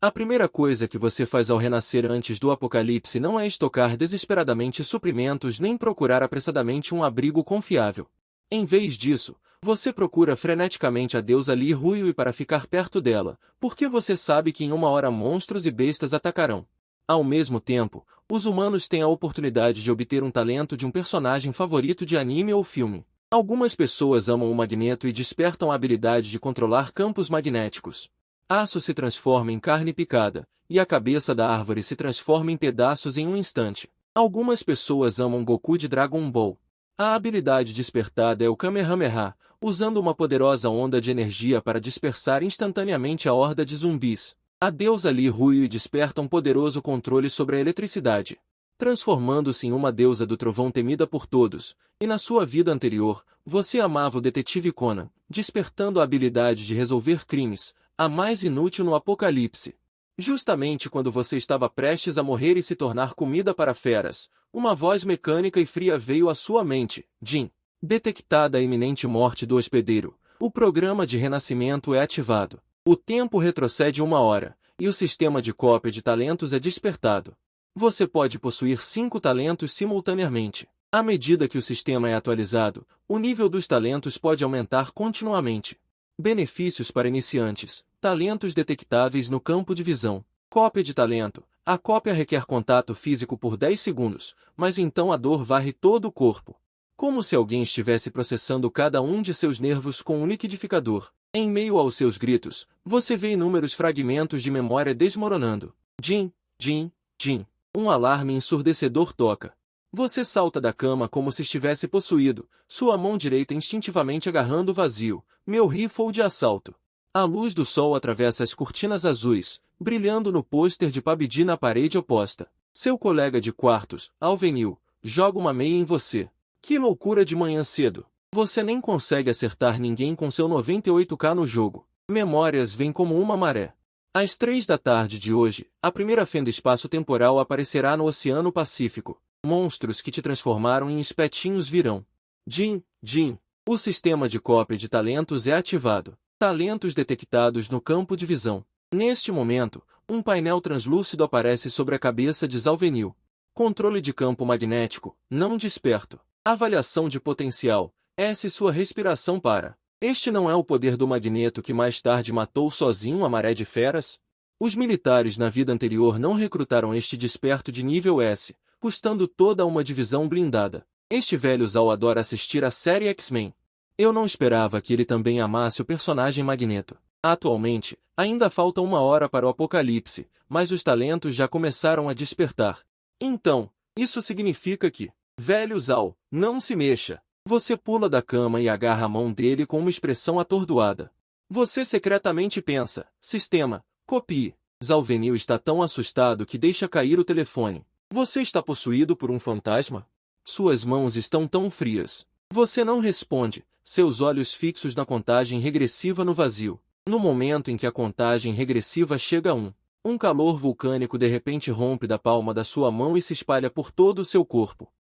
A primeira coisa que você faz ao renascer antes do apocalipse não é estocar desesperadamente suprimentos nem procurar apressadamente um abrigo confiável. Em vez disso, você procura freneticamente a deusa Li Ruiui para ficar perto dela, porque você sabe que em uma hora monstros e bestas atacarão. Ao mesmo tempo, os humanos têm a oportunidade de obter um talento de um personagem favorito de anime ou filme. Algumas pessoas amam o magneto e despertam a habilidade de controlar campos magnéticos. Aço se transforma em carne picada, e a cabeça da árvore se transforma em pedaços em um instante. Algumas pessoas amam Goku de Dragon Ball. A habilidade despertada é o Kamehameha, usando uma poderosa onda de energia para dispersar instantaneamente a horda de zumbis. A deusa Li Ruiui desperta um poderoso controle sobre a eletricidade, transformando-se em uma deusa do trovão temida por todos, e na sua vida anterior, você amava o detetive Conan, despertando a habilidade de resolver crimes, a mais inútil no apocalipse. Justamente quando você estava prestes a morrer e se tornar comida para feras, uma voz mecânica e fria veio à sua mente. Jin. Detectada a iminente morte do hospedeiro, o programa de renascimento é ativado. O tempo retrocede 1 hora, e o sistema de cópia de talentos é despertado. Você pode possuir 5 talentos simultaneamente. À medida que o sistema é atualizado, o nível dos talentos pode aumentar continuamente. Benefícios para iniciantes. Talentos detectáveis no campo de visão. Cópia de talento. A cópia requer contato físico por 10 segundos, mas então a dor varre todo o corpo. Como se alguém estivesse processando cada um de seus nervos com um liquidificador. Em meio aos seus gritos, você vê inúmeros fragmentos de memória desmoronando. Jin, Jin, Jin. Um alarme ensurdecedor toca. Você salta da cama como se estivesse possuído, sua mão direita instintivamente agarrando o vazio. Meu rifle de assalto. A luz do sol atravessa as cortinas azuis, brilhando no pôster de PUBG na parede oposta. Seu colega de quartos, Alvenil, joga uma meia em você. Que loucura de manhã cedo. Você nem consegue acertar ninguém com seu 98k no jogo. Memórias vêm como uma maré. Às 3 da tarde de hoje, a primeira fenda espaço-temporal aparecerá no Oceano Pacífico. Monstros que te transformaram em espetinhos virão. Jin, Jin. O sistema de cópia de talentos é ativado. Talentos detectados no campo de visão. Neste momento, um painel translúcido aparece sobre a cabeça de Zalvenil. Controle de campo magnético, não desperto. Avaliação de potencial. S. Sua respiração para. Este não é o poder do magneto que mais tarde matou sozinho a maré de feras? Os militares na vida anterior não recrutaram este desperto de nível S, custando toda uma divisão blindada. Este velho Zal adora assistir a série X-Men. Eu não esperava que ele também amasse o personagem Magneto. Atualmente, ainda falta 1 hora para o apocalipse, mas os talentos já começaram a despertar. Então, isso significa que, velho Zal, não se mexa. Você pula da cama e agarra a mão dele com uma expressão atordoada. Você secretamente pensa, sistema, copie. Zalvenil está tão assustado que deixa cair o telefone. Você está possuído por um fantasma? Suas mãos estão tão frias. Você não responde, seus olhos fixos na contagem regressiva no vazio. No momento em que a contagem regressiva chega a 1, um calor vulcânico de repente rompe da palma da sua mão e se espalha por todo o seu corpo.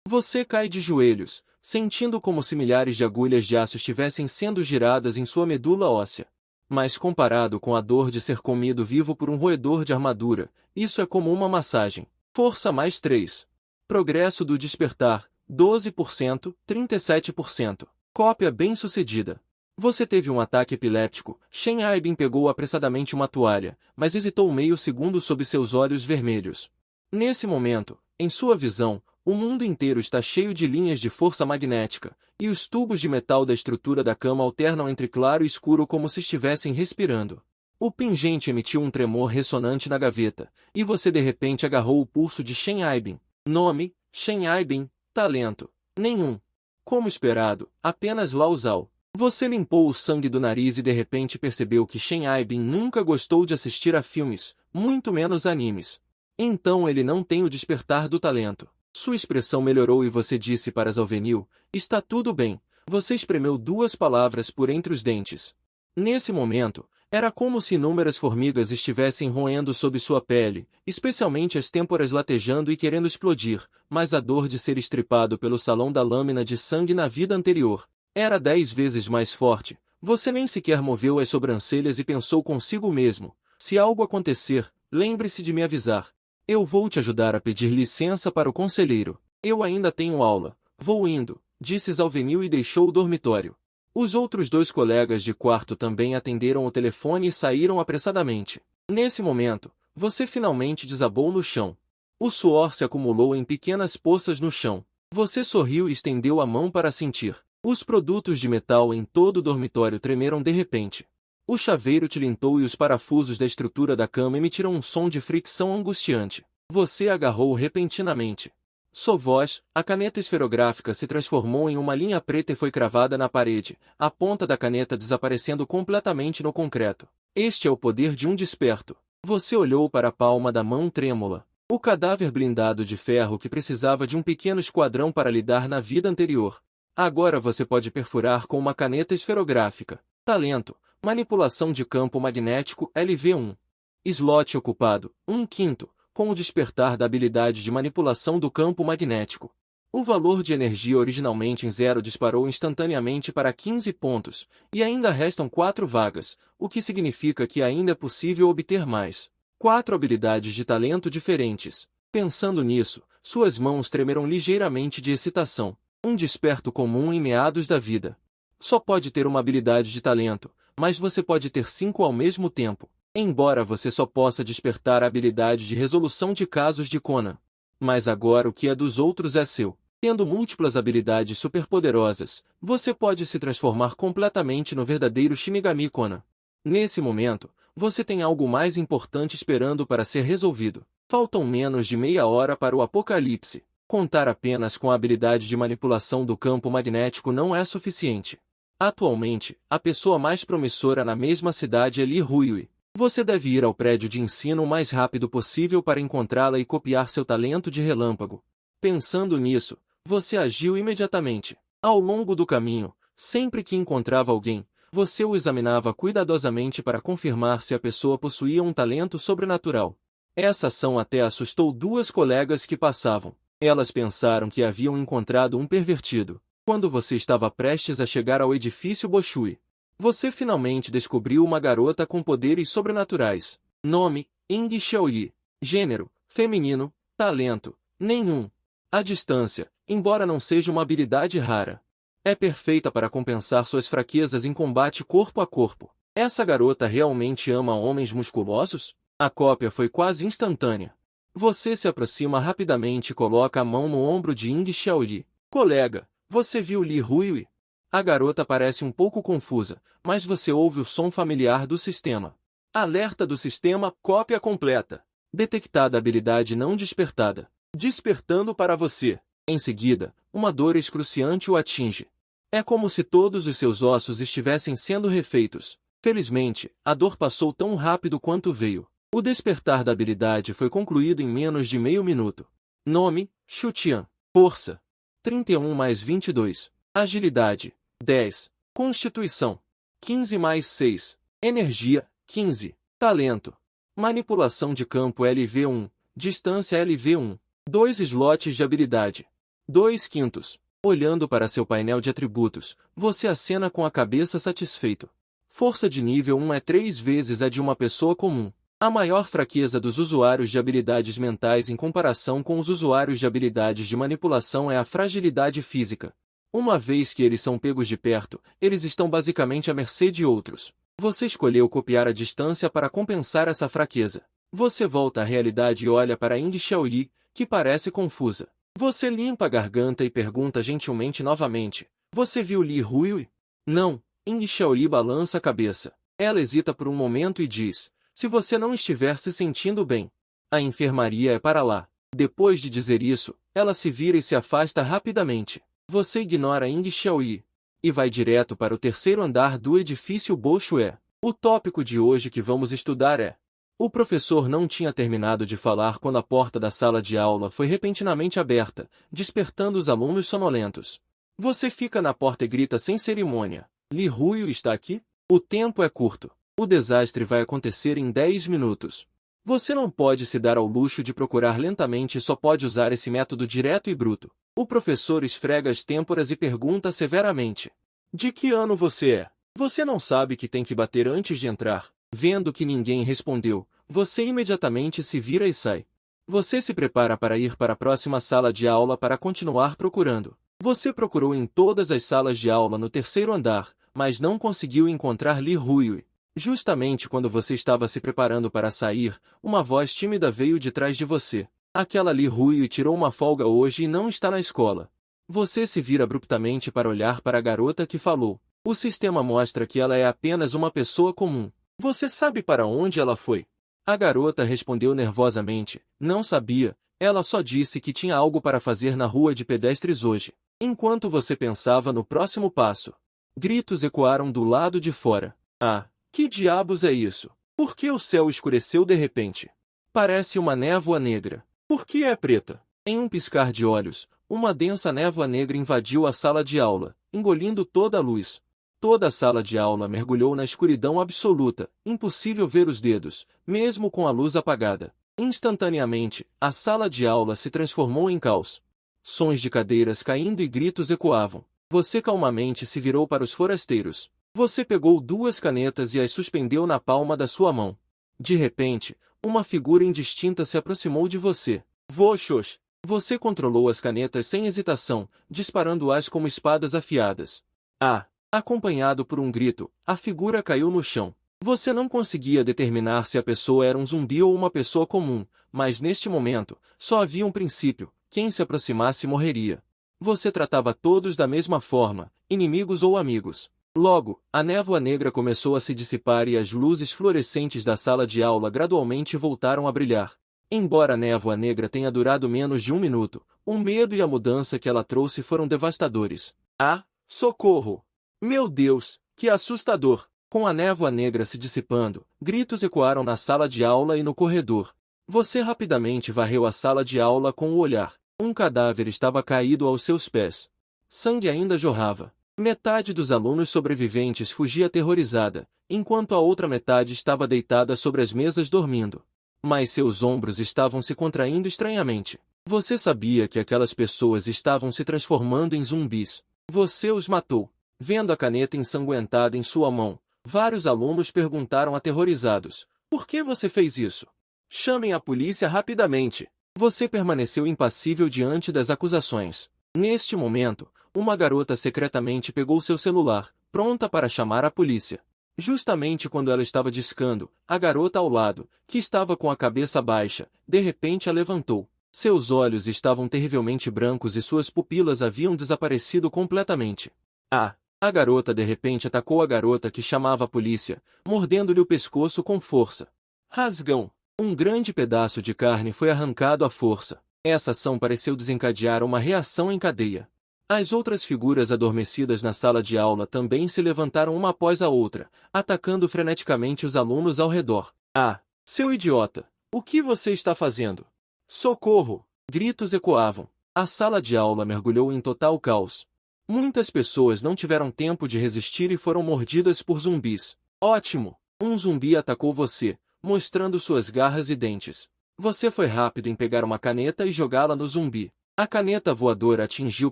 Você cai de joelhos, sentindo como se milhares de agulhas de aço estivessem sendo giradas em sua medula óssea. Mas comparado com a dor de ser comido vivo por um roedor de armadura, isso é como uma massagem. Força mais 3. Progresso do despertar, 12%, 37%. Cópia bem-sucedida. Você teve um ataque epiléptico. Shen Aibin pegou apressadamente uma toalha, mas hesitou meio segundo sob seus olhos vermelhos. Nesse momento, em sua visão, o mundo inteiro está cheio de linhas de força magnética, e os tubos de metal da estrutura da cama alternam entre claro e escuro como se estivessem respirando. O pingente emitiu um tremor ressonante na gaveta, e você de repente agarrou o pulso de Shen Aibin. Nome, Shen Aibin, talento, nenhum. Como esperado, apenas Lao Zao. Você limpou o sangue do nariz e de repente percebeu que Shen Aibin nunca gostou de assistir a filmes, muito menos animes. Então ele não tem o despertar do talento. Sua expressão melhorou e você disse para Zalvenil, está tudo bem. Você espremeu 2 palavras por entre os dentes. Nesse momento, era como se inúmeras formigas estivessem roendo sob sua pele, especialmente as têmporas latejando e querendo explodir, mas a dor de ser estripado pelo salão da lâmina de sangue na vida anterior era 10 vezes mais forte. Você nem sequer moveu as sobrancelhas e pensou consigo mesmo, Se algo acontecer, lembre-se de me avisar. Eu vou te ajudar a pedir licença para o conselheiro. Eu ainda tenho aula. Vou indo, disse Zalvenil e deixou o dormitório. Os outros dois colegas de quarto também atenderam o telefone e saíram apressadamente. Nesse momento, você finalmente desabou no chão. O suor se acumulou em pequenas poças no chão. Você sorriu e estendeu a mão para sentir. Os produtos de metal em todo o dormitório tremeram de repente. O chaveiro tilintou e os parafusos da estrutura da cama emitiram um som de fricção angustiante. Você agarrou repentinamente. Sua voz, a caneta esferográfica se transformou em uma linha preta e foi cravada na parede, a ponta da caneta desaparecendo completamente no concreto. Este é o poder de um desperto. Você olhou para a palma da mão trêmula. O cadáver blindado de ferro que precisava de um pequeno esquadrão para lidar na vida anterior. Agora você pode perfurar com uma caneta esferográfica. Talento, manipulação de campo magnético LV1. Slot ocupado, 1/5, com o despertar da habilidade de manipulação do campo magnético. O valor de energia originalmente em 0 disparou instantaneamente para 15 pontos, e ainda restam 4 vagas, o que significa que ainda é possível obter mais. 4 habilidades de talento diferentes. Pensando nisso, suas mãos tremeram ligeiramente de excitação. Um desperto comum em meados da vida. Só pode ter uma habilidade de talento, mas você pode ter 5 ao mesmo tempo. Embora você só possa despertar a habilidade de resolução de casos de Conan. Mas agora o que é dos outros é seu. Tendo múltiplas habilidades superpoderosas, você pode se transformar completamente no verdadeiro Shinigami Conan. Nesse momento, você tem algo mais importante esperando para ser resolvido. Faltam menos de meia hora para o apocalipse. Contar apenas com a habilidade de manipulação do campo magnético não é suficiente. Atualmente, a pessoa mais promissora na mesma cidade é Li Ruiui. Você deve ir ao prédio de ensino o mais rápido possível para encontrá-la e copiar seu talento de relâmpago. Pensando nisso, você agiu imediatamente. Ao longo do caminho, sempre que encontrava alguém, você o examinava cuidadosamente para confirmar se a pessoa possuía um talento sobrenatural. Essa ação até assustou duas colegas que passavam. Elas pensaram que haviam encontrado um pervertido. Quando você estava prestes a chegar ao edifício Boshui, você finalmente descobriu uma garota com poderes sobrenaturais. Nome, Ying Xiaoyi. Gênero, feminino. Talento, nenhum. A distância, embora não seja uma habilidade rara, é perfeita para compensar suas fraquezas em combate corpo a corpo. Essa garota realmente ama homens musculosos? A cópia foi quase instantânea. Você se aproxima rapidamente e coloca a mão no ombro de Ying Xiaoyi. Colega, você viu Li Ruiui? A garota parece um pouco confusa, mas você ouve o som familiar do sistema. Alerta do sistema, cópia completa. Detectada habilidade não despertada. Despertando para você. Em seguida, uma dor excruciante o atinge. É como se todos os seus ossos estivessem sendo refeitos. Felizmente, a dor passou tão rápido quanto veio. O despertar da habilidade foi concluído em menos de meio minuto. Nome, Xutian. Força, 31 mais 22. Agilidade, 10. Constituição, 15 mais 6. Energia, 15. Talento. Manipulação de campo LV1. Distância LV1. 2 slots de habilidade. 2/5. Olhando para seu painel de atributos, você acena com a cabeça satisfeito. Força de nível 1 é 3 vezes a de uma pessoa comum. A maior fraqueza dos usuários de habilidades mentais em comparação com os usuários de habilidades de manipulação é a fragilidade física. Uma vez que eles são pegos de perto, eles estão basicamente à mercê de outros. Você escolheu copiar a distância para compensar essa fraqueza. Você volta à realidade e olha para Ying Xiaoyi, que parece confusa. Você limpa a garganta e pergunta gentilmente novamente. Você viu Li Ruiui? Não. Ying Xiaoyi balança a cabeça. Ela hesita por um momento e diz, se você não estiver se sentindo bem, a enfermaria é para lá. Depois de dizer isso, ela se vira e se afasta rapidamente. Você ignora Ying Xiaoyi e vai direto para o terceiro andar do edifício Bolshue. O tópico de hoje que vamos estudar é... O professor não tinha terminado de falar quando a porta da sala de aula foi repentinamente aberta, despertando os alunos sonolentos. Você fica na porta e grita sem cerimônia. Li Ruiui está aqui? O tempo é curto. O desastre vai acontecer em 10 minutos. Você não pode se dar ao luxo de procurar lentamente e só pode usar esse método direto e bruto. O professor esfrega as têmporas e pergunta severamente. De que ano você é? Você não sabe que tem que bater antes de entrar? Vendo que ninguém respondeu, você imediatamente se vira e sai. Você se prepara para ir para a próxima sala de aula para continuar procurando. Você procurou em todas as salas de aula no terceiro andar, mas não conseguiu encontrar Li Ruiui. Justamente quando você estava se preparando para sair, uma voz tímida veio de trás de você. Aquela Li Ruiui tirou uma folga hoje e não está na escola. Você se vira abruptamente para olhar para a garota que falou. O sistema mostra que ela é apenas uma pessoa comum. Você sabe para onde ela foi? A garota respondeu nervosamente. Não sabia. Ela só disse que tinha algo para fazer na rua de pedestres hoje. Enquanto você pensava no próximo passo, gritos ecoaram do lado de fora. Ah, que diabos é isso? Por que o céu escureceu de repente? Parece uma névoa negra. Por que é preta? Em um piscar de olhos, uma densa névoa negra invadiu a sala de aula, engolindo toda a luz. Toda a sala de aula mergulhou na escuridão absoluta, impossível ver os dedos, mesmo com a luz apagada. Instantaneamente, a sala de aula se transformou em caos. Sons de cadeiras caindo e gritos ecoavam. Você calmamente se virou para os forasteiros. Você pegou 2 canetas e as suspendeu na palma da sua mão. De repente, uma figura indistinta se aproximou de você. Voxos! Você controlou as canetas sem hesitação, disparando-as como espadas afiadas. Ah! Acompanhado por um grito, a figura caiu no chão. Você não conseguia determinar se a pessoa era um zumbi ou uma pessoa comum, mas neste momento, só havia um princípio: quem se aproximasse morreria. Você tratava todos da mesma forma, inimigos ou amigos. Logo, a névoa negra começou a se dissipar e as luzes fluorescentes da sala de aula gradualmente voltaram a brilhar. Embora a névoa negra tenha durado menos de 1 minuto, o medo e a mudança que ela trouxe foram devastadores. Ah, socorro! Meu Deus, que assustador! Com a névoa negra se dissipando, gritos ecoaram na sala de aula e no corredor. Você rapidamente varreu a sala de aula com o olhar. Um cadáver estava caído aos seus pés. Sangue ainda jorrava. Metade dos alunos sobreviventes fugia aterrorizada, enquanto a outra metade estava deitada sobre as mesas dormindo. Mas seus ombros estavam se contraindo estranhamente. Você sabia que aquelas pessoas estavam se transformando em zumbis. Você os matou. Vendo a caneta ensanguentada em sua mão, vários alunos perguntaram aterrorizados: por que você fez isso? Chamem a polícia rapidamente. Você permaneceu impassível diante das acusações. Neste momento, uma garota secretamente pegou seu celular, pronta para chamar a polícia. Justamente quando ela estava discando, a garota ao lado, que estava com a cabeça baixa, de repente a levantou. Seus olhos estavam terrivelmente brancos e suas pupilas haviam desaparecido completamente. Ah! A garota de repente atacou a garota que chamava a polícia, mordendo-lhe o pescoço com força. Rasgão! Um grande pedaço de carne foi arrancado à força. Essa ação pareceu desencadear uma reação em cadeia. As outras figuras adormecidas na sala de aula também se levantaram uma após a outra, atacando freneticamente os alunos ao redor. Ah! Seu idiota! O que você está fazendo? Socorro! Gritos ecoavam. A sala de aula mergulhou em total caos. Muitas pessoas não tiveram tempo de resistir e foram mordidas por zumbis. Ótimo! Um zumbi atacou você, mostrando suas garras e dentes. Você foi rápido em pegar uma caneta e jogá-la no zumbi. A caneta voadora atingiu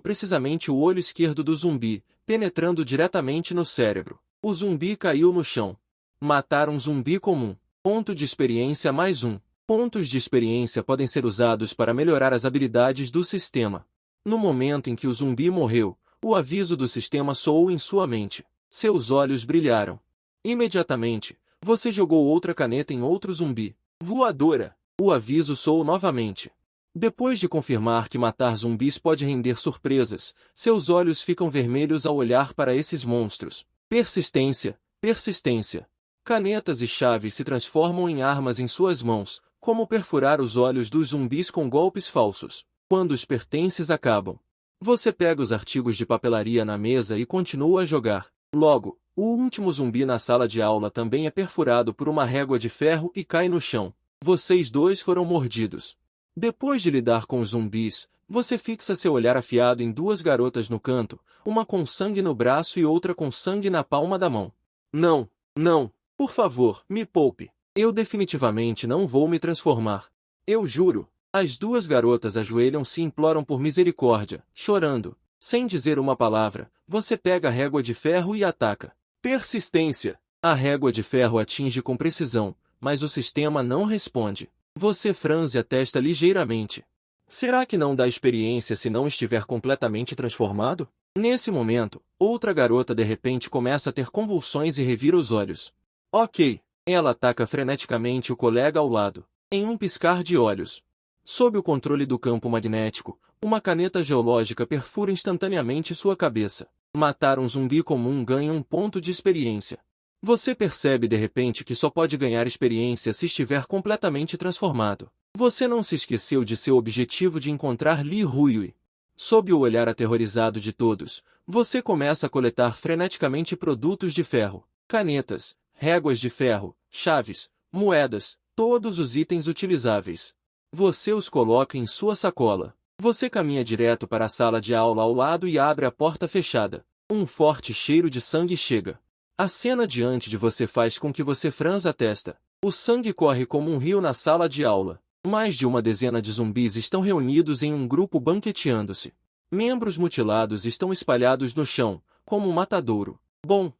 precisamente o olho esquerdo do zumbi, penetrando diretamente no cérebro. O zumbi caiu no chão. Matar um zumbi comum. Ponto de experiência mais 1. Pontos de experiência podem ser usados para melhorar as habilidades do sistema. No momento em que o zumbi morreu, o aviso do sistema soou em sua mente. Seus olhos brilharam. Imediatamente, você jogou outra caneta em outro zumbi. Voadora! O aviso soou novamente. Depois de confirmar que matar zumbis pode render surpresas, seus olhos ficam vermelhos ao olhar para esses monstros. Persistência, persistência. Canetas e chaves se transformam em armas em suas mãos, como perfurar os olhos dos zumbis com golpes falsos. Quando os pertences acabam, você pega os artigos de papelaria na mesa e continua a jogar. Logo, o último zumbi na sala de aula também é perfurado por uma régua de ferro e cai no chão. Vocês dois foram mordidos. Depois de lidar com os zumbis, você fixa seu olhar afiado em 2 garotas no canto, uma com sangue no braço e outra com sangue na palma da mão. Não, não, por favor, me poupe. Eu definitivamente não vou me transformar. Eu juro. As 2 garotas ajoelham-se e imploram por misericórdia, chorando. Sem dizer uma palavra, você pega a régua de ferro e ataca. Persistência! A régua de ferro atinge com precisão, mas o sistema não responde. Você franze a testa ligeiramente. Será que não dá experiência se não estiver completamente transformado? Nesse momento, outra garota de repente começa a ter convulsões e revira os olhos. Ok. Ela ataca freneticamente o colega ao lado. Em um piscar de olhos. Sob o controle do campo magnético, uma caneta geológica perfura instantaneamente sua cabeça. Matar um zumbi comum ganha um ponto de experiência. Você percebe de repente que só pode ganhar experiência se estiver completamente transformado. Você não se esqueceu de seu objetivo de encontrar Li Ruiui. Sob o olhar aterrorizado de todos, você começa a coletar freneticamente produtos de ferro, canetas, réguas de ferro, chaves, moedas, todos os itens utilizáveis. Você os coloca em sua sacola. Você caminha direto para a sala de aula ao lado e abre a porta fechada. Um forte cheiro de sangue chega. A cena diante de você faz com que você franza a testa. O sangue corre como um rio na sala de aula. Mais de uma dezena de zumbis estão reunidos em um grupo banqueteando-se. Membros mutilados estão espalhados no chão, como um matadouro. Bom.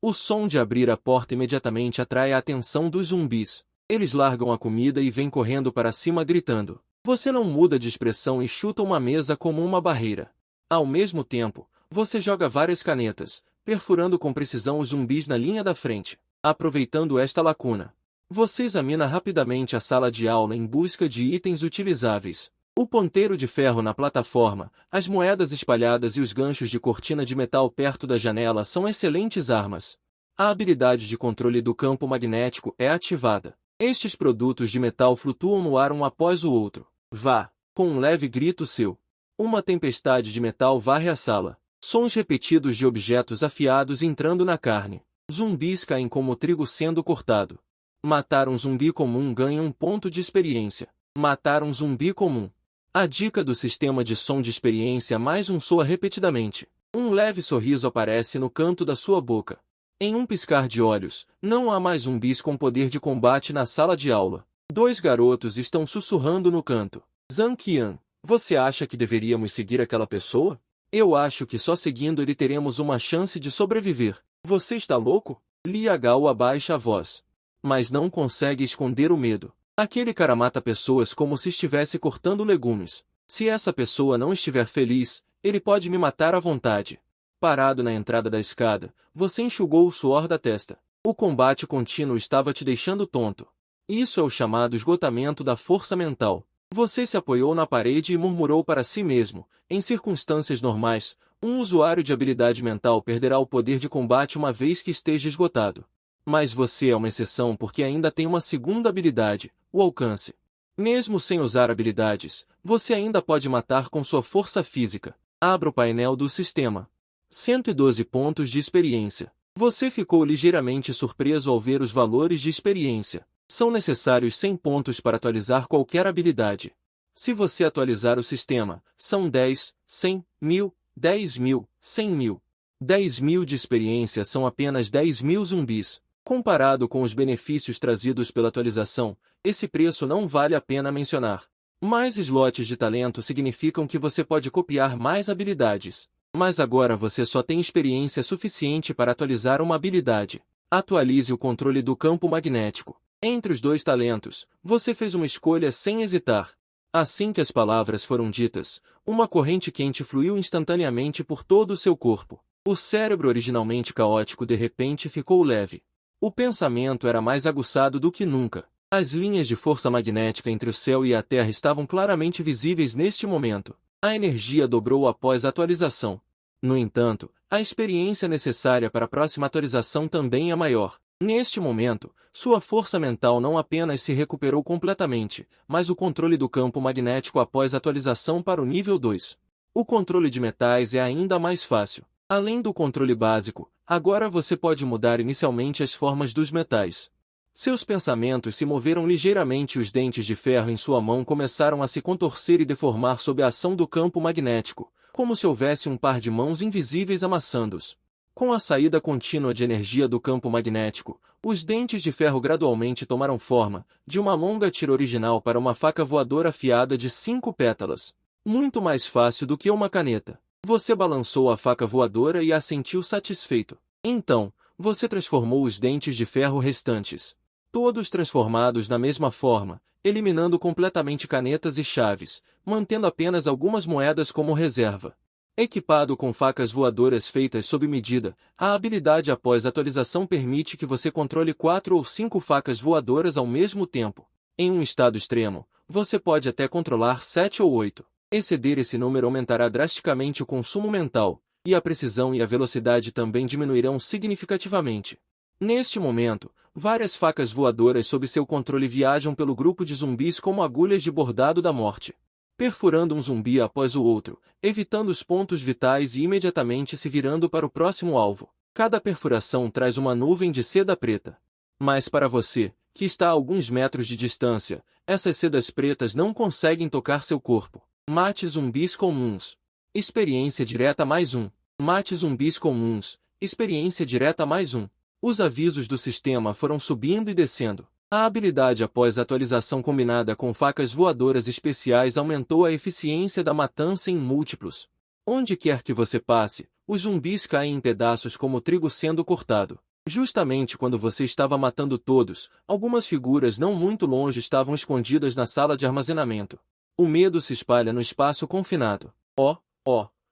O som de abrir a porta imediatamente atrai a atenção dos zumbis. Eles largam a comida e vêm correndo para cima gritando. Você não muda de expressão e chuta uma mesa como uma barreira. Ao mesmo tempo, você joga várias canetas, perfurando com precisão os zumbis na linha da frente. Aproveitando esta lacuna, você examina rapidamente a sala de aula em busca de itens utilizáveis. O ponteiro de ferro na plataforma, as moedas espalhadas e os ganchos de cortina de metal perto da janela são excelentes armas. A habilidade de controle do campo magnético é ativada. Estes produtos de metal flutuam no ar um após o outro. Vá! Com um leve grito seu. Uma tempestade de metal varre a sala. Sons repetidos de objetos afiados entrando na carne. Zumbis caem como trigo sendo cortado. Matar um zumbi comum ganha um ponto de experiência. Matar um zumbi comum. A dica do sistema de som de experiência mais um soa repetidamente. Um leve sorriso aparece no canto da sua boca. Em um piscar de olhos, não há mais zumbis com poder de combate na sala de aula. 2 garotos estão sussurrando no canto. Zhang Qian, você acha que deveríamos seguir aquela pessoa? Eu acho que só seguindo ele teremos uma chance de sobreviver. Você está louco? Li Yagao abaixa a voz. Mas não consegue esconder o medo. Aquele cara mata pessoas como se estivesse cortando legumes. Se essa pessoa não estiver feliz, ele pode me matar à vontade. Parado na entrada da escada, você enxugou o suor da testa. O combate contínuo estava te deixando tonto. Isso é o chamado esgotamento da força mental. Você se apoiou na parede e murmurou para si mesmo. Em circunstâncias normais, um usuário de habilidade mental perderá o poder de combate uma vez que esteja esgotado. Mas você é uma exceção porque ainda tem uma segunda habilidade, o alcance. Mesmo sem usar habilidades, você ainda pode matar com sua força física. Abra o painel do sistema. 112 pontos de experiência. Você ficou ligeiramente surpreso ao ver os valores de experiência. São necessários 100 pontos para atualizar qualquer habilidade. Se você atualizar o sistema, são 10, 100, 1000, 10.000, 100.000. 10.000 de experiência são apenas 10.000 zumbis. Comparado com os benefícios trazidos pela atualização, esse preço não vale a pena mencionar. Mais slots de talento significam que você pode copiar mais habilidades. Mas agora você só tem experiência suficiente para atualizar uma habilidade. Atualize o controle do campo magnético. Entre os 2 talentos, você fez uma escolha sem hesitar. Assim que as palavras foram ditas, uma corrente quente fluiu instantaneamente por todo o seu corpo. O cérebro originalmente caótico de repente ficou leve. O pensamento era mais aguçado do que nunca. As linhas de força magnética entre o céu e a terra estavam claramente visíveis neste momento. A energia dobrou após a atualização. No entanto, a experiência necessária para a próxima atualização também é maior. Neste momento, sua força mental não apenas se recuperou completamente, mas o controle do campo magnético após a atualização para o nível 2. O controle de metais é ainda mais fácil. Além do controle básico, agora você pode mudar inicialmente as formas dos metais. Seus pensamentos se moveram ligeiramente e os dentes de ferro em sua mão começaram a se contorcer e deformar sob a ação do campo magnético, como se houvesse um par de mãos invisíveis amassando-os. Com a saída contínua de energia do campo magnético, os dentes de ferro gradualmente tomaram forma, de uma longa tira original para uma faca voadora afiada de 5 pétalas. Muito mais fácil do que uma caneta. Você balançou a faca voadora e a sentiu satisfeito. Então, você transformou os dentes de ferro restantes. Todos transformados na mesma forma, eliminando completamente canetas e chaves, mantendo apenas algumas moedas como reserva. Equipado com facas voadoras feitas sob medida, a habilidade após atualização permite que você controle 4 ou 5 facas voadoras ao mesmo tempo. Em um estado extremo, você pode até controlar 7 ou 8. Exceder esse número aumentará drasticamente o consumo mental, e a precisão e a velocidade também diminuirão significativamente. Neste momento, várias facas voadoras sob seu controle viajam pelo grupo de zumbis como agulhas de bordado da morte, perfurando um zumbi após o outro, evitando os pontos vitais e imediatamente se virando para o próximo alvo. Cada perfuração traz uma nuvem de seda preta. Mas para você, que está a alguns metros de distância, essas sedas pretas não conseguem tocar seu corpo. Mate zumbis comuns. Experiência direta mais 1. Mate zumbis comuns. Experiência direta mais 1. Os avisos do sistema foram subindo e descendo. A habilidade após a atualização combinada com facas voadoras especiais aumentou a eficiência da matança em múltiplos. Onde quer que você passe, os zumbis caem em pedaços como trigo sendo cortado. Justamente quando você estava matando todos, algumas figuras não muito longe estavam escondidas na sala de armazenamento. O medo se espalha no espaço confinado. Oh,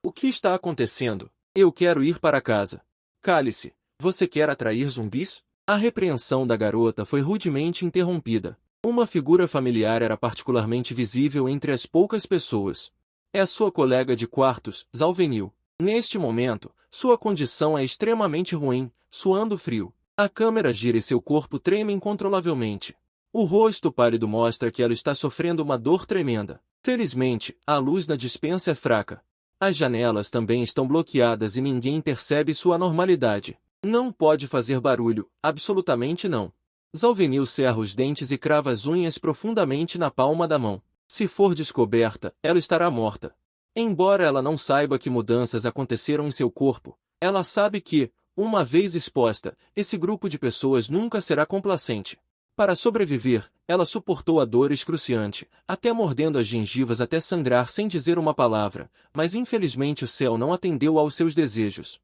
o que está acontecendo? Eu quero ir para casa. Cale-se. Você quer atrair zumbis? A repreensão da garota foi rudemente interrompida. Uma figura familiar era particularmente visível entre as poucas pessoas. É sua colega de quartos, Zalvenil. Neste momento, sua condição é extremamente ruim, suando frio. A câmera gira e seu corpo treme incontrolavelmente. O rosto pálido mostra que ela está sofrendo uma dor tremenda. Felizmente, a luz na despensa é fraca. As janelas também estão bloqueadas e ninguém percebe sua anormalidade. Não pode fazer barulho, absolutamente não. Zalvenil cerra os dentes e crava as unhas profundamente na palma da mão. Se for descoberta, ela estará morta. Embora ela não saiba que mudanças aconteceram em seu corpo, ela sabe que, uma vez exposta, esse grupo de pessoas nunca será complacente. Para sobreviver, ela suportou a dor excruciante, até mordendo as gengivas até sangrar sem dizer uma palavra, mas infelizmente o céu não atendeu aos seus desejos.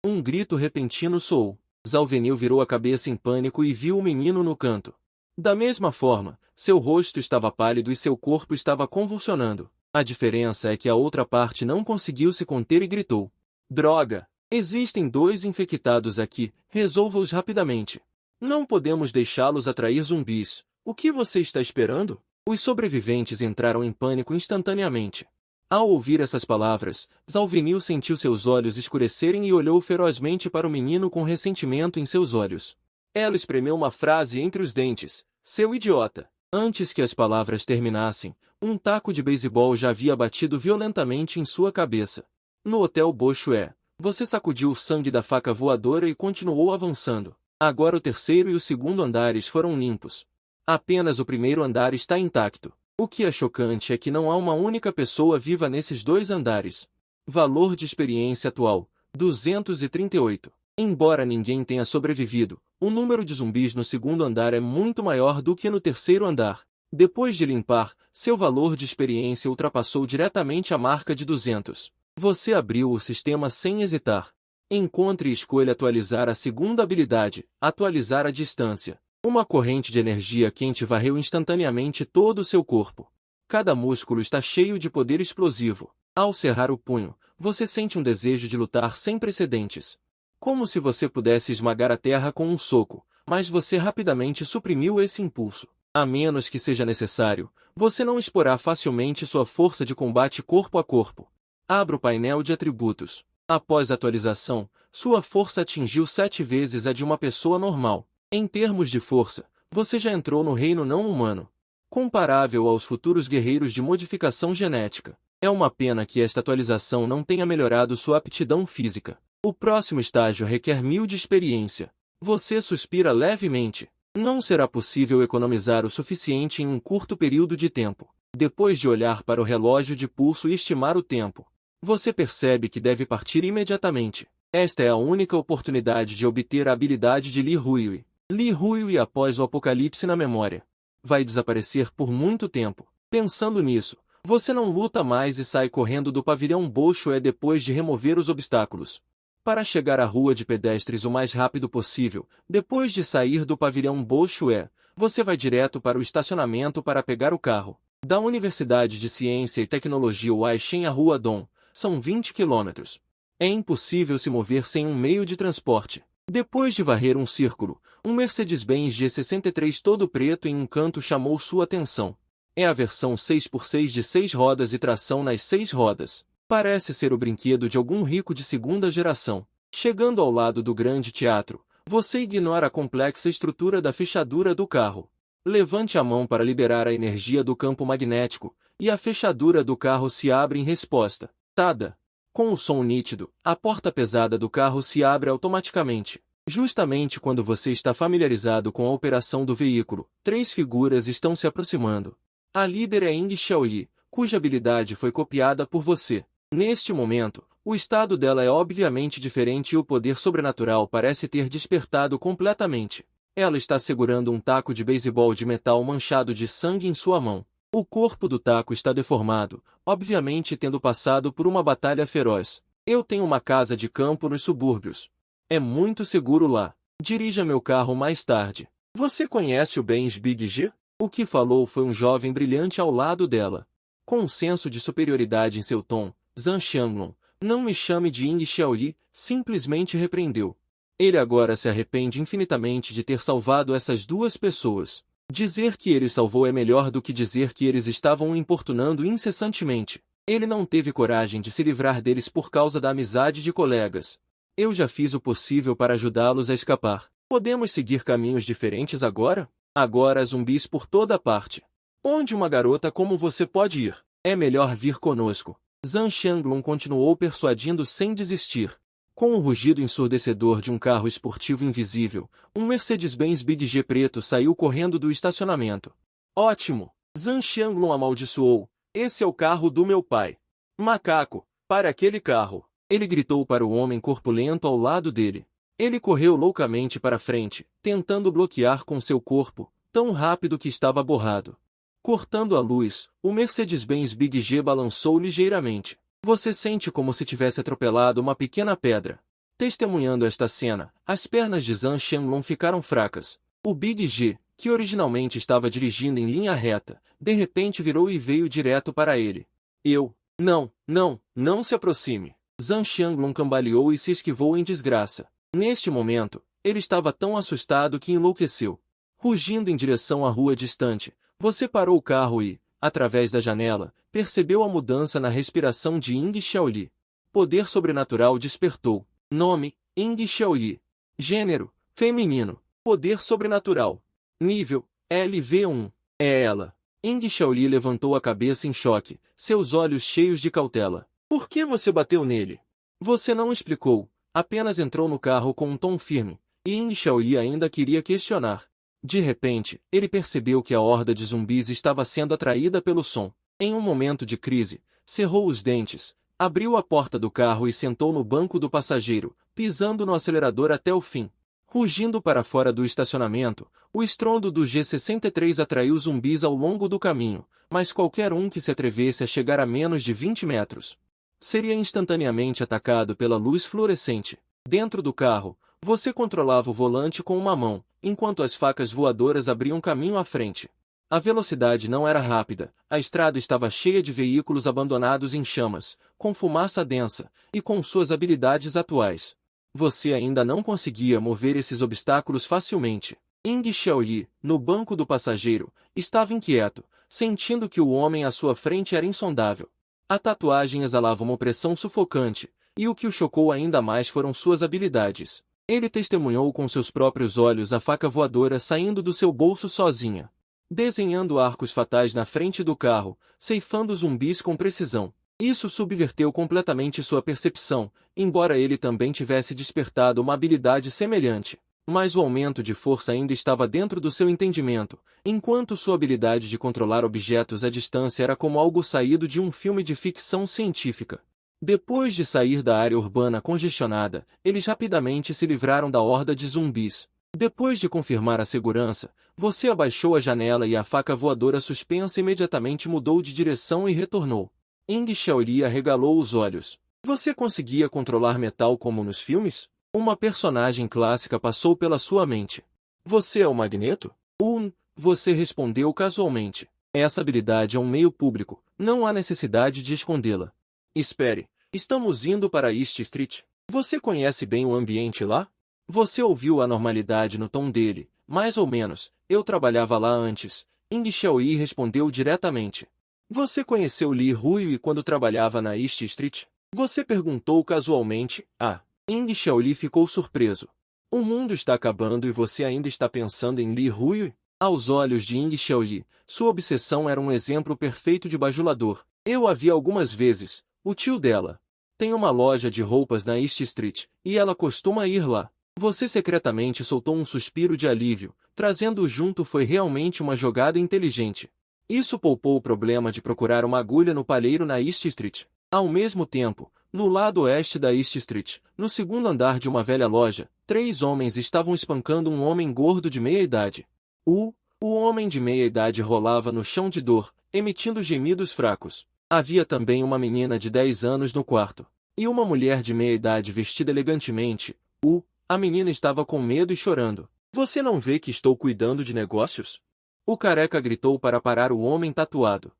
Um grito repentino soou. Zalvenil virou a cabeça em pânico e viu o menino no canto. Da mesma forma, seu rosto estava pálido e seu corpo estava convulsionando. A diferença é que a outra parte não conseguiu se conter e gritou. Droga! Existem 2 infectados aqui, resolva-os rapidamente. Não podemos deixá-los atrair zumbis. O que você está esperando? Os sobreviventes entraram em pânico instantaneamente. Ao ouvir essas palavras, Zalvenil sentiu seus olhos escurecerem e olhou ferozmente para o menino com ressentimento em seus olhos. Ela espremeu uma frase entre os dentes. Seu idiota! Antes que as palavras terminassem, um taco de beisebol já havia batido violentamente em sua cabeça. No Hotel Bolshoi, você sacudiu o sangue da faca voadora e continuou avançando. Agora o terceiro e o segundo andares foram limpos. Apenas o primeiro andar está intacto. O que é chocante é que não há uma única pessoa viva nesses 2 andares. Valor de experiência atual, 238. Embora ninguém tenha sobrevivido, o número de zumbis no segundo andar é muito maior do que no terceiro andar. Depois de limpar, seu valor de experiência ultrapassou diretamente a marca de 200. Você abriu o sistema sem hesitar. Encontre e escolha atualizar a segunda habilidade, atualizar a distância. Uma corrente de energia quente varreu instantaneamente todo o seu corpo. Cada músculo está cheio de poder explosivo. Ao cerrar o punho, você sente um desejo de lutar sem precedentes. Como se você pudesse esmagar a terra com um soco, mas você rapidamente suprimiu esse impulso. A menos que seja necessário, você não exporá facilmente sua força de combate corpo a corpo. Abra o painel de atributos. Após a atualização, sua força atingiu 7 vezes a de uma pessoa normal. Em termos de força, você já entrou no reino não humano, comparável aos futuros guerreiros de modificação genética. É uma pena que esta atualização não tenha melhorado sua aptidão física. O próximo estágio requer 1000 de experiência. Você suspira levemente. Não será possível economizar o suficiente em um curto período de tempo. Depois de olhar para o relógio de pulso e estimar o tempo, você percebe que deve partir imediatamente. Esta é a única oportunidade de obter a habilidade de Li Huiyi. Li Huiyi após o apocalipse na memória. Vai desaparecer por muito tempo. Pensando nisso, você não luta mais e sai correndo do pavilhão Bolshoi depois de remover os obstáculos. para chegar à rua de pedestres o mais rápido possível. Depois de sair do pavilhão Bolshoi, você vai direto para o estacionamento para pegar o carro. Da Universidade de Ciência e Tecnologia Weishem à Rua Dom, são 20 quilômetros. É impossível se mover sem um meio de transporte. Depois de varrer um círculo, um Mercedes-Benz G63 todo preto em um canto chamou sua atenção. É a versão 6x6 de 6 rodas e tração nas 6 rodas. Parece ser o brinquedo de algum rico de segunda geração. Chegando ao lado do grande teatro, você ignora a complexa estrutura da fechadura do carro. Levante a mão para liberar a energia do campo magnético, e a fechadura do carro se abre em resposta. Tada! Com o som nítido, a porta pesada do carro se abre automaticamente. Justamente quando você está familiarizado com a operação do veículo, 3 figuras estão se aproximando. A líder é Ying Xiaoyi, cuja habilidade foi copiada por você. Neste momento, o estado dela é obviamente diferente e o poder sobrenatural parece ter despertado completamente. Ela está segurando um taco de beisebol de metal manchado de sangue em sua mão. O corpo do taco está deformado, obviamente tendo passado por uma batalha feroz. Eu tenho uma casa de campo nos subúrbios. É muito seguro lá. Dirija meu carro mais tarde. Você conhece o Benz Big G? O que falou foi um jovem brilhante ao lado dela. Com um senso de superioridade em seu tom, Zhang Xianglong, não me chame de Ying Xiaoyi, simplesmente repreendeu. Ele agora se arrepende infinitamente de ter salvado essas 2 pessoas. Dizer que ele salvou é melhor do que dizer que eles estavam o importunando incessantemente. Ele não teve coragem de se livrar deles por causa da amizade de colegas. Eu já fiz o possível para ajudá-los a escapar. Podemos seguir caminhos diferentes agora? Agora há zumbis por toda parte. Onde uma garota como você pode ir? É melhor vir conosco. Zhang Xianglong continuou persuadindo sem desistir. Com o rugido ensurdecedor de um carro esportivo invisível, um Mercedes-Benz Big G preto saiu correndo do estacionamento. Ótimo! Zhang Xianglong amaldiçoou. Esse é o carro do meu pai. Macaco, para aquele carro! Ele gritou para o homem corpulento ao lado dele. Ele correu loucamente para frente, tentando bloquear com seu corpo, tão rápido que estava borrado. Cortando a luz, o Mercedes-Benz Big G balançou ligeiramente. Você sente como se tivesse atropelado uma pequena pedra. Testemunhando esta cena, as pernas de Zhang Xianglong ficaram fracas. O Big G, que originalmente estava dirigindo em linha reta, de repente virou e veio direto para ele. Não se aproxime. Zhang Xianglong cambaleou e se esquivou em desgraça. Neste momento, ele estava tão assustado que enlouqueceu. Rugindo em direção à rua distante, você parou o carro e, através da janela, percebeu a mudança na respiração de Ying Xiaoyi. Poder sobrenatural despertou. Nome, Ying Xiaoyi. Gênero, feminino. Poder sobrenatural. Nível, LV1. É ela. Ying Xiaoyi levantou a cabeça em choque, seus olhos cheios de cautela. Por que você bateu nele? Você não explicou, apenas entrou no carro com um tom firme, e Ying Xiaoyi ainda queria questionar. De repente, ele percebeu que a horda de zumbis estava sendo atraída pelo som. Em um momento de crise, cerrou os dentes, abriu a porta do carro e sentou no banco do passageiro, pisando no acelerador até o fim. Rugindo para fora do estacionamento, o estrondo do G63 atraiu zumbis ao longo do caminho, mas qualquer um que se atrevesse a chegar a menos de 20 metros seria instantaneamente atacado pela luz fluorescente. Dentro do carro, você controlava o volante com uma mão, enquanto as facas voadoras abriam caminho à frente. A velocidade não era rápida, a estrada estava cheia de veículos abandonados em chamas, com fumaça densa, e com suas habilidades atuais. Você ainda não conseguia mover esses obstáculos facilmente. Ying Xiaoyi, no banco do passageiro, estava inquieto, sentindo que o homem à sua frente era insondável. A tatuagem exalava uma opressão sufocante, e o que o chocou ainda mais foram suas habilidades. Ele testemunhou com seus próprios olhos a faca voadora saindo do seu bolso sozinha, desenhando arcos fatais na frente do carro, ceifando zumbis com precisão. Isso subverteu completamente sua percepção, embora ele também tivesse despertado uma habilidade semelhante. Mas o aumento de força ainda estava dentro do seu entendimento, enquanto sua habilidade de controlar objetos à distância era como algo saído de um filme de ficção científica. Depois de sair da área urbana congestionada, eles rapidamente se livraram da horda de zumbis. Depois de confirmar a segurança, você abaixou a janela e a faca voadora suspensa imediatamente mudou de direção e retornou. Ying Xiaoyi arregalou os olhos. Você conseguia controlar metal como nos filmes? Uma personagem clássica passou pela sua mente. Você é o Magneto? Você respondeu casualmente. Essa habilidade é um meio público, não há necessidade de escondê-la. Espere, estamos indo para East Street. Você conhece bem o ambiente lá? Você ouviu a normalidade no tom dele, mais ou menos. Eu trabalhava lá antes. Ing Xiaoyi respondeu diretamente. Você conheceu Li Ruiyi quando trabalhava na East Street? Você perguntou casualmente. Ing Xiaoyi ficou surpreso. O mundo está acabando e você ainda está pensando em Li Ruiyi? Aos olhos de Ing Xiaoyi, sua obsessão era um exemplo perfeito de bajulador. Eu a vi algumas vezes. O tio dela tem uma loja de roupas na East Street, e ela costuma ir lá. Você secretamente soltou um suspiro de alívio, trazendo-o junto foi realmente uma jogada inteligente. Isso poupou o problema de procurar uma agulha no palheiro na East Street. Ao mesmo tempo, no lado oeste da East Street, no segundo andar de uma velha loja, 3 homens estavam espancando um homem gordo de meia-idade. O homem de meia-idade rolava no chão de dor, emitindo gemidos fracos. Havia também uma menina de 10 anos no quarto. E uma mulher de meia-idade vestida elegantemente. A menina estava com medo e chorando. Você não vê que estou cuidando de negócios? O careca gritou para parar o homem tatuado.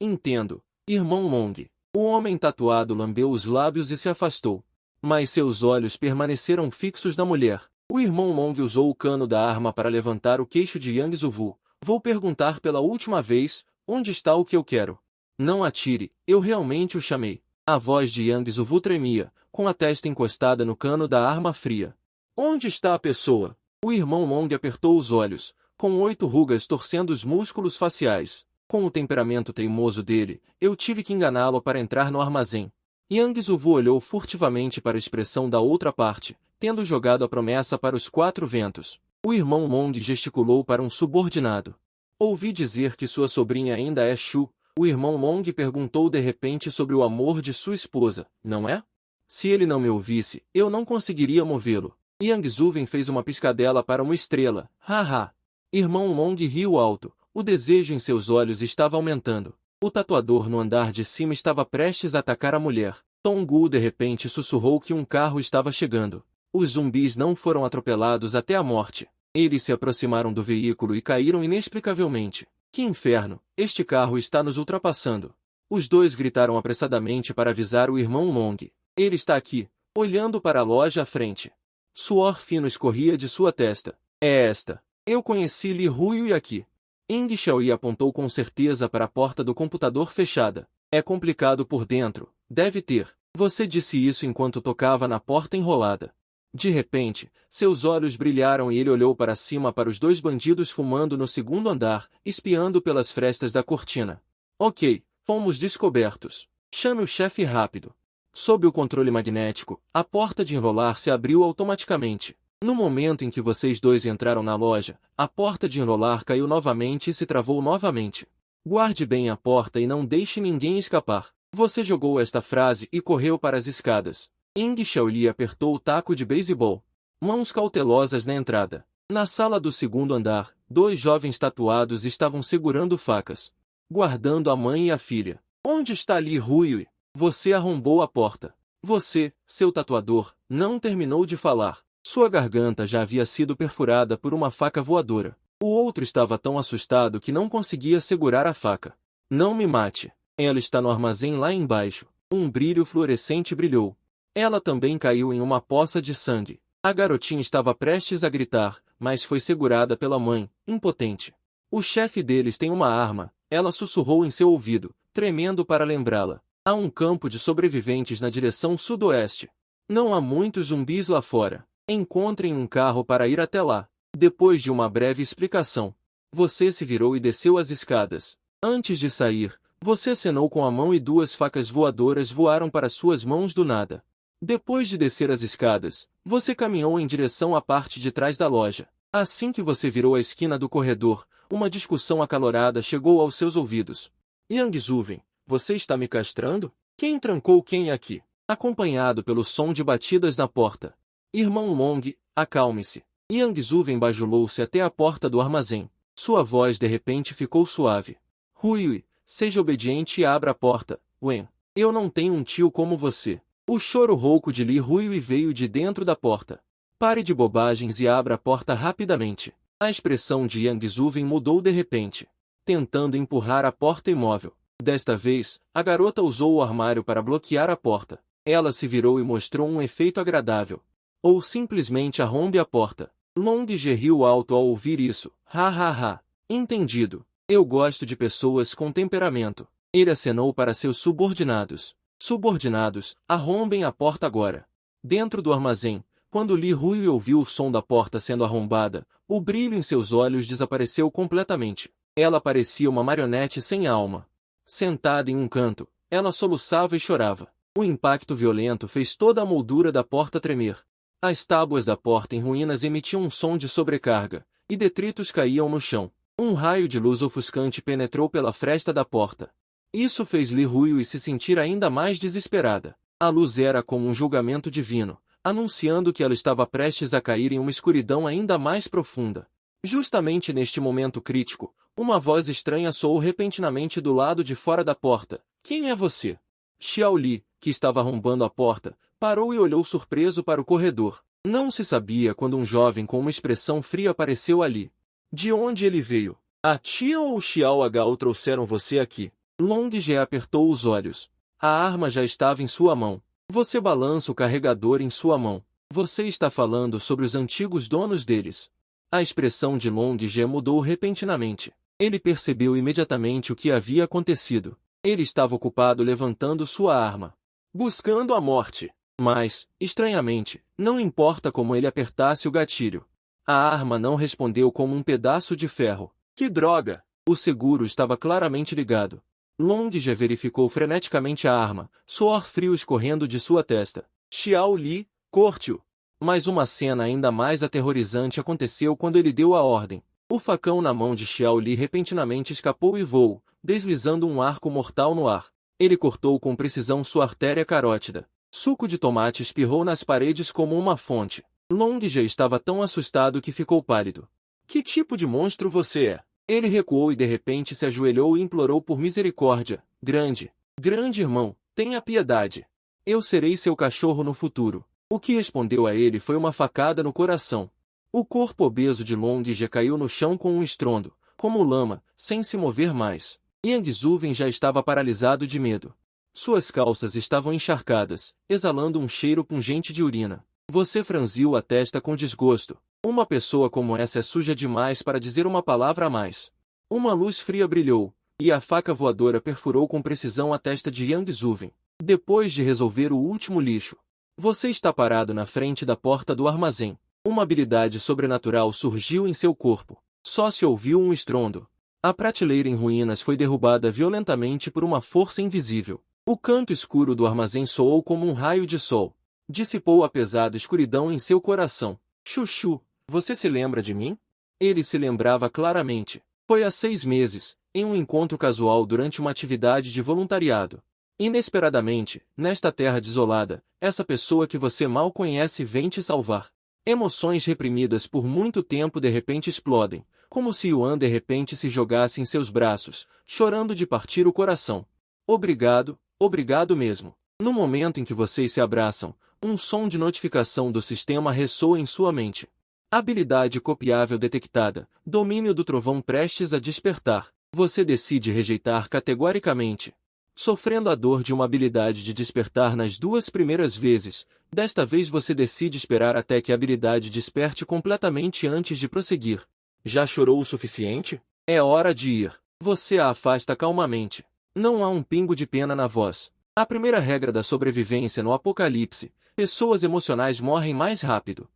Entendo. Irmão Mong. O homem tatuado lambeu os lábios e se afastou. Mas seus olhos permaneceram fixos na mulher. O irmão Mong usou o cano da arma para levantar o queixo de Yang Zuvu. Vou perguntar pela última vez, onde está o que eu quero? Não atire, eu realmente o chamei. A voz de Yang Zuvu tremia, com a testa encostada no cano da arma fria. Onde está a pessoa? O irmão Mong apertou os olhos, com 8 rugas torcendo os músculos faciais. Com o temperamento teimoso dele, eu tive que enganá-lo para entrar no armazém. Yang Zuvu olhou furtivamente para a expressão da outra parte, tendo jogado a promessa para os 4 ventos. O irmão Mong gesticulou para um subordinado. Ouvi dizer que sua sobrinha ainda é Shu. O irmão Mong perguntou de repente sobre o amor de sua esposa, não é? Se ele não me ouvisse, eu não conseguiria movê-lo. Yang Zuven fez uma piscadela para uma estrela. Irmão Mong riu alto. O desejo em seus olhos estava aumentando. O tatuador no andar de cima estava prestes a atacar a mulher. Tonggu de repente sussurrou que um carro estava chegando. Os zumbis não foram atropelados até a morte. Eles se aproximaram do veículo e caíram inexplicavelmente. Que inferno! Este carro está nos ultrapassando. Os dois gritaram apressadamente para avisar o irmão Mong. Ele está aqui, olhando para a loja à frente. Suor fino escorria de sua testa. É esta. Eu conheci Li Ruiyi aqui. Ing Xiaoyi apontou com certeza para a porta do computador fechada. É complicado por dentro, deve ter. Você disse isso enquanto tocava na porta enrolada. De repente, seus olhos brilharam e ele olhou para cima para os 2 bandidos fumando no segundo andar, espiando pelas frestas da cortina. Ok, fomos descobertos. Chame o chefe rápido. Sob o controle magnético, a porta de enrolar se abriu automaticamente. No momento em que vocês dois entraram na loja, a porta de enrolar caiu novamente e se travou novamente. Guarde bem a porta e não deixe ninguém escapar. Você jogou esta frase e correu para as escadas. Ing Xiaoyi apertou o taco de beisebol. Mãos cautelosas na entrada. Na sala do segundo andar, 2 jovens tatuados estavam segurando facas. Guardando a mãe e a filha. Onde está Li Ruiyi? Você arrombou a porta. Você, seu tatuador, não terminou de falar. Sua garganta já havia sido perfurada por uma faca voadora. O outro estava tão assustado que não conseguia segurar a faca. Não me mate. Ela está no armazém lá embaixo. Um brilho fluorescente brilhou. Ela também caiu em uma poça de sangue. A garotinha estava prestes a gritar, mas foi segurada pela mãe, impotente. O chefe deles tem uma arma, ela sussurrou em seu ouvido, tremendo para lembrá-la. Há um campo de sobreviventes na direção sudoeste. Não há muitos zumbis lá fora. Encontrem um carro para ir até lá. Depois de uma breve explicação, você se virou e desceu as escadas. Antes de sair, você acenou com a mão e 2 facas voadoras voaram para suas mãos do nada. Depois de descer as escadas, você caminhou em direção à parte de trás da loja. Assim que você virou a esquina do corredor, uma discussão acalorada chegou aos seus ouvidos. Yang Zuven, você está me castrando? Quem trancou quem aqui? Acompanhado pelo som de batidas na porta. Irmão Mong, acalme-se. Yang Zuven bajulou-se até a porta do armazém. Sua voz de repente ficou suave. Ruiyi, seja obediente e abra a porta, Wen. Eu não tenho um tio como você. O choro rouco de Li Ruiyu veio de dentro da porta. Pare de bobagens e abra a porta rapidamente. A expressão de Yang Zhuven mudou de repente, tentando empurrar a porta imóvel. Desta vez, a garota usou o armário para bloquear a porta. Ela se virou e mostrou um efeito agradável. Ou simplesmente arrombe a porta. Long Ge riu alto ao ouvir isso. Ha ha ha. Entendido. Eu gosto de pessoas com temperamento. Ele acenou para seus subordinados. Subordinados, arrombem a porta agora. Dentro do armazém, quando Li Ruiyu ouviu o som da porta sendo arrombada, o brilho em seus olhos desapareceu completamente. Ela parecia uma marionete sem alma. Sentada em um canto, ela soluçava e chorava. O impacto violento fez toda a moldura da porta tremer. As tábuas da porta em ruínas emitiam um som de sobrecarga, e detritos caíam no chão. Um raio de luz ofuscante penetrou pela fresta da porta. Isso fez Li Ruiyu se sentir ainda mais desesperada. A luz era como um julgamento divino, anunciando que ela estava prestes a cair em uma escuridão ainda mais profunda. Justamente neste momento crítico, uma voz estranha soou repentinamente do lado de fora da porta. Quem é você? Xiao Li, que estava arrombando a porta, parou e olhou surpreso para o corredor. Não se sabia quando um jovem com uma expressão fria apareceu ali. De onde ele veio? A tia ou Xiao H o trouxeram você aqui? Long Ge apertou os olhos. A arma já estava em sua mão. Você balança o carregador em sua mão. Você está falando sobre os antigos donos deles. A expressão de Long Ge mudou repentinamente. Ele percebeu imediatamente o que havia acontecido. Ele estava ocupado levantando sua arma, buscando a morte. Mas, estranhamente, não importa como ele apertasse o gatilho. A arma não respondeu como um pedaço de ferro. Que droga! O seguro estava claramente ligado. Long Ge verificou freneticamente a arma, suor frio escorrendo de sua testa. Xiao Li, corte-o! Mas uma cena ainda mais aterrorizante aconteceu quando ele deu a ordem. O facão na mão de Xiao Li repentinamente escapou e voou, deslizando um arco mortal no ar. Ele cortou com precisão sua artéria carótida. Suco de tomate espirrou nas paredes como uma fonte. Long Ge estava tão assustado que ficou pálido. Que tipo de monstro você é? Ele recuou e de repente se ajoelhou e implorou por misericórdia. Grande irmão, tenha piedade. Eu serei seu cachorro no futuro. O que respondeu a ele foi uma facada no coração. O corpo obeso de Long Ge caiu no chão com um estrondo, como lama, sem se mover mais. Yang Zhuven já estava paralisado de medo. Suas calças estavam encharcadas, exalando um cheiro pungente de urina. Você franziu a testa com desgosto. Uma pessoa como essa é suja demais para dizer uma palavra a mais. Uma luz fria brilhou, e a faca voadora perfurou com precisão a testa de Yang Zhuven. Depois de resolver o último lixo, você está parado na frente da porta do armazém. Uma habilidade sobrenatural surgiu em seu corpo. Só se ouviu um estrondo. A prateleira em ruínas foi derrubada violentamente por uma força invisível. O canto escuro do armazém soou como um raio de sol. Dissipou a pesada escuridão em seu coração. Chuchu, você se lembra de mim? Ele se lembrava claramente. Foi há 6 meses, em um encontro casual durante uma atividade de voluntariado. Inesperadamente, nesta terra desolada, essa pessoa que você mal conhece vem te salvar. Emoções reprimidas por muito tempo de repente explodem, como se Yuan de repente se jogasse em seus braços, chorando de partir o coração. Obrigado, obrigado mesmo. No momento em que vocês se abraçam, um som de notificação do sistema ressoa em sua mente. Habilidade copiável detectada, domínio do trovão prestes a despertar. Você decide rejeitar categoricamente. Sofrendo a dor de uma habilidade de despertar nas 2 primeiras vezes, desta vez você decide esperar até que a habilidade desperte completamente antes de prosseguir. Já chorou o suficiente? É hora de ir. Você a afasta calmamente. Não há um pingo de pena na voz. A primeira regra da sobrevivência no apocalipse: pessoas emocionais morrem mais rápido.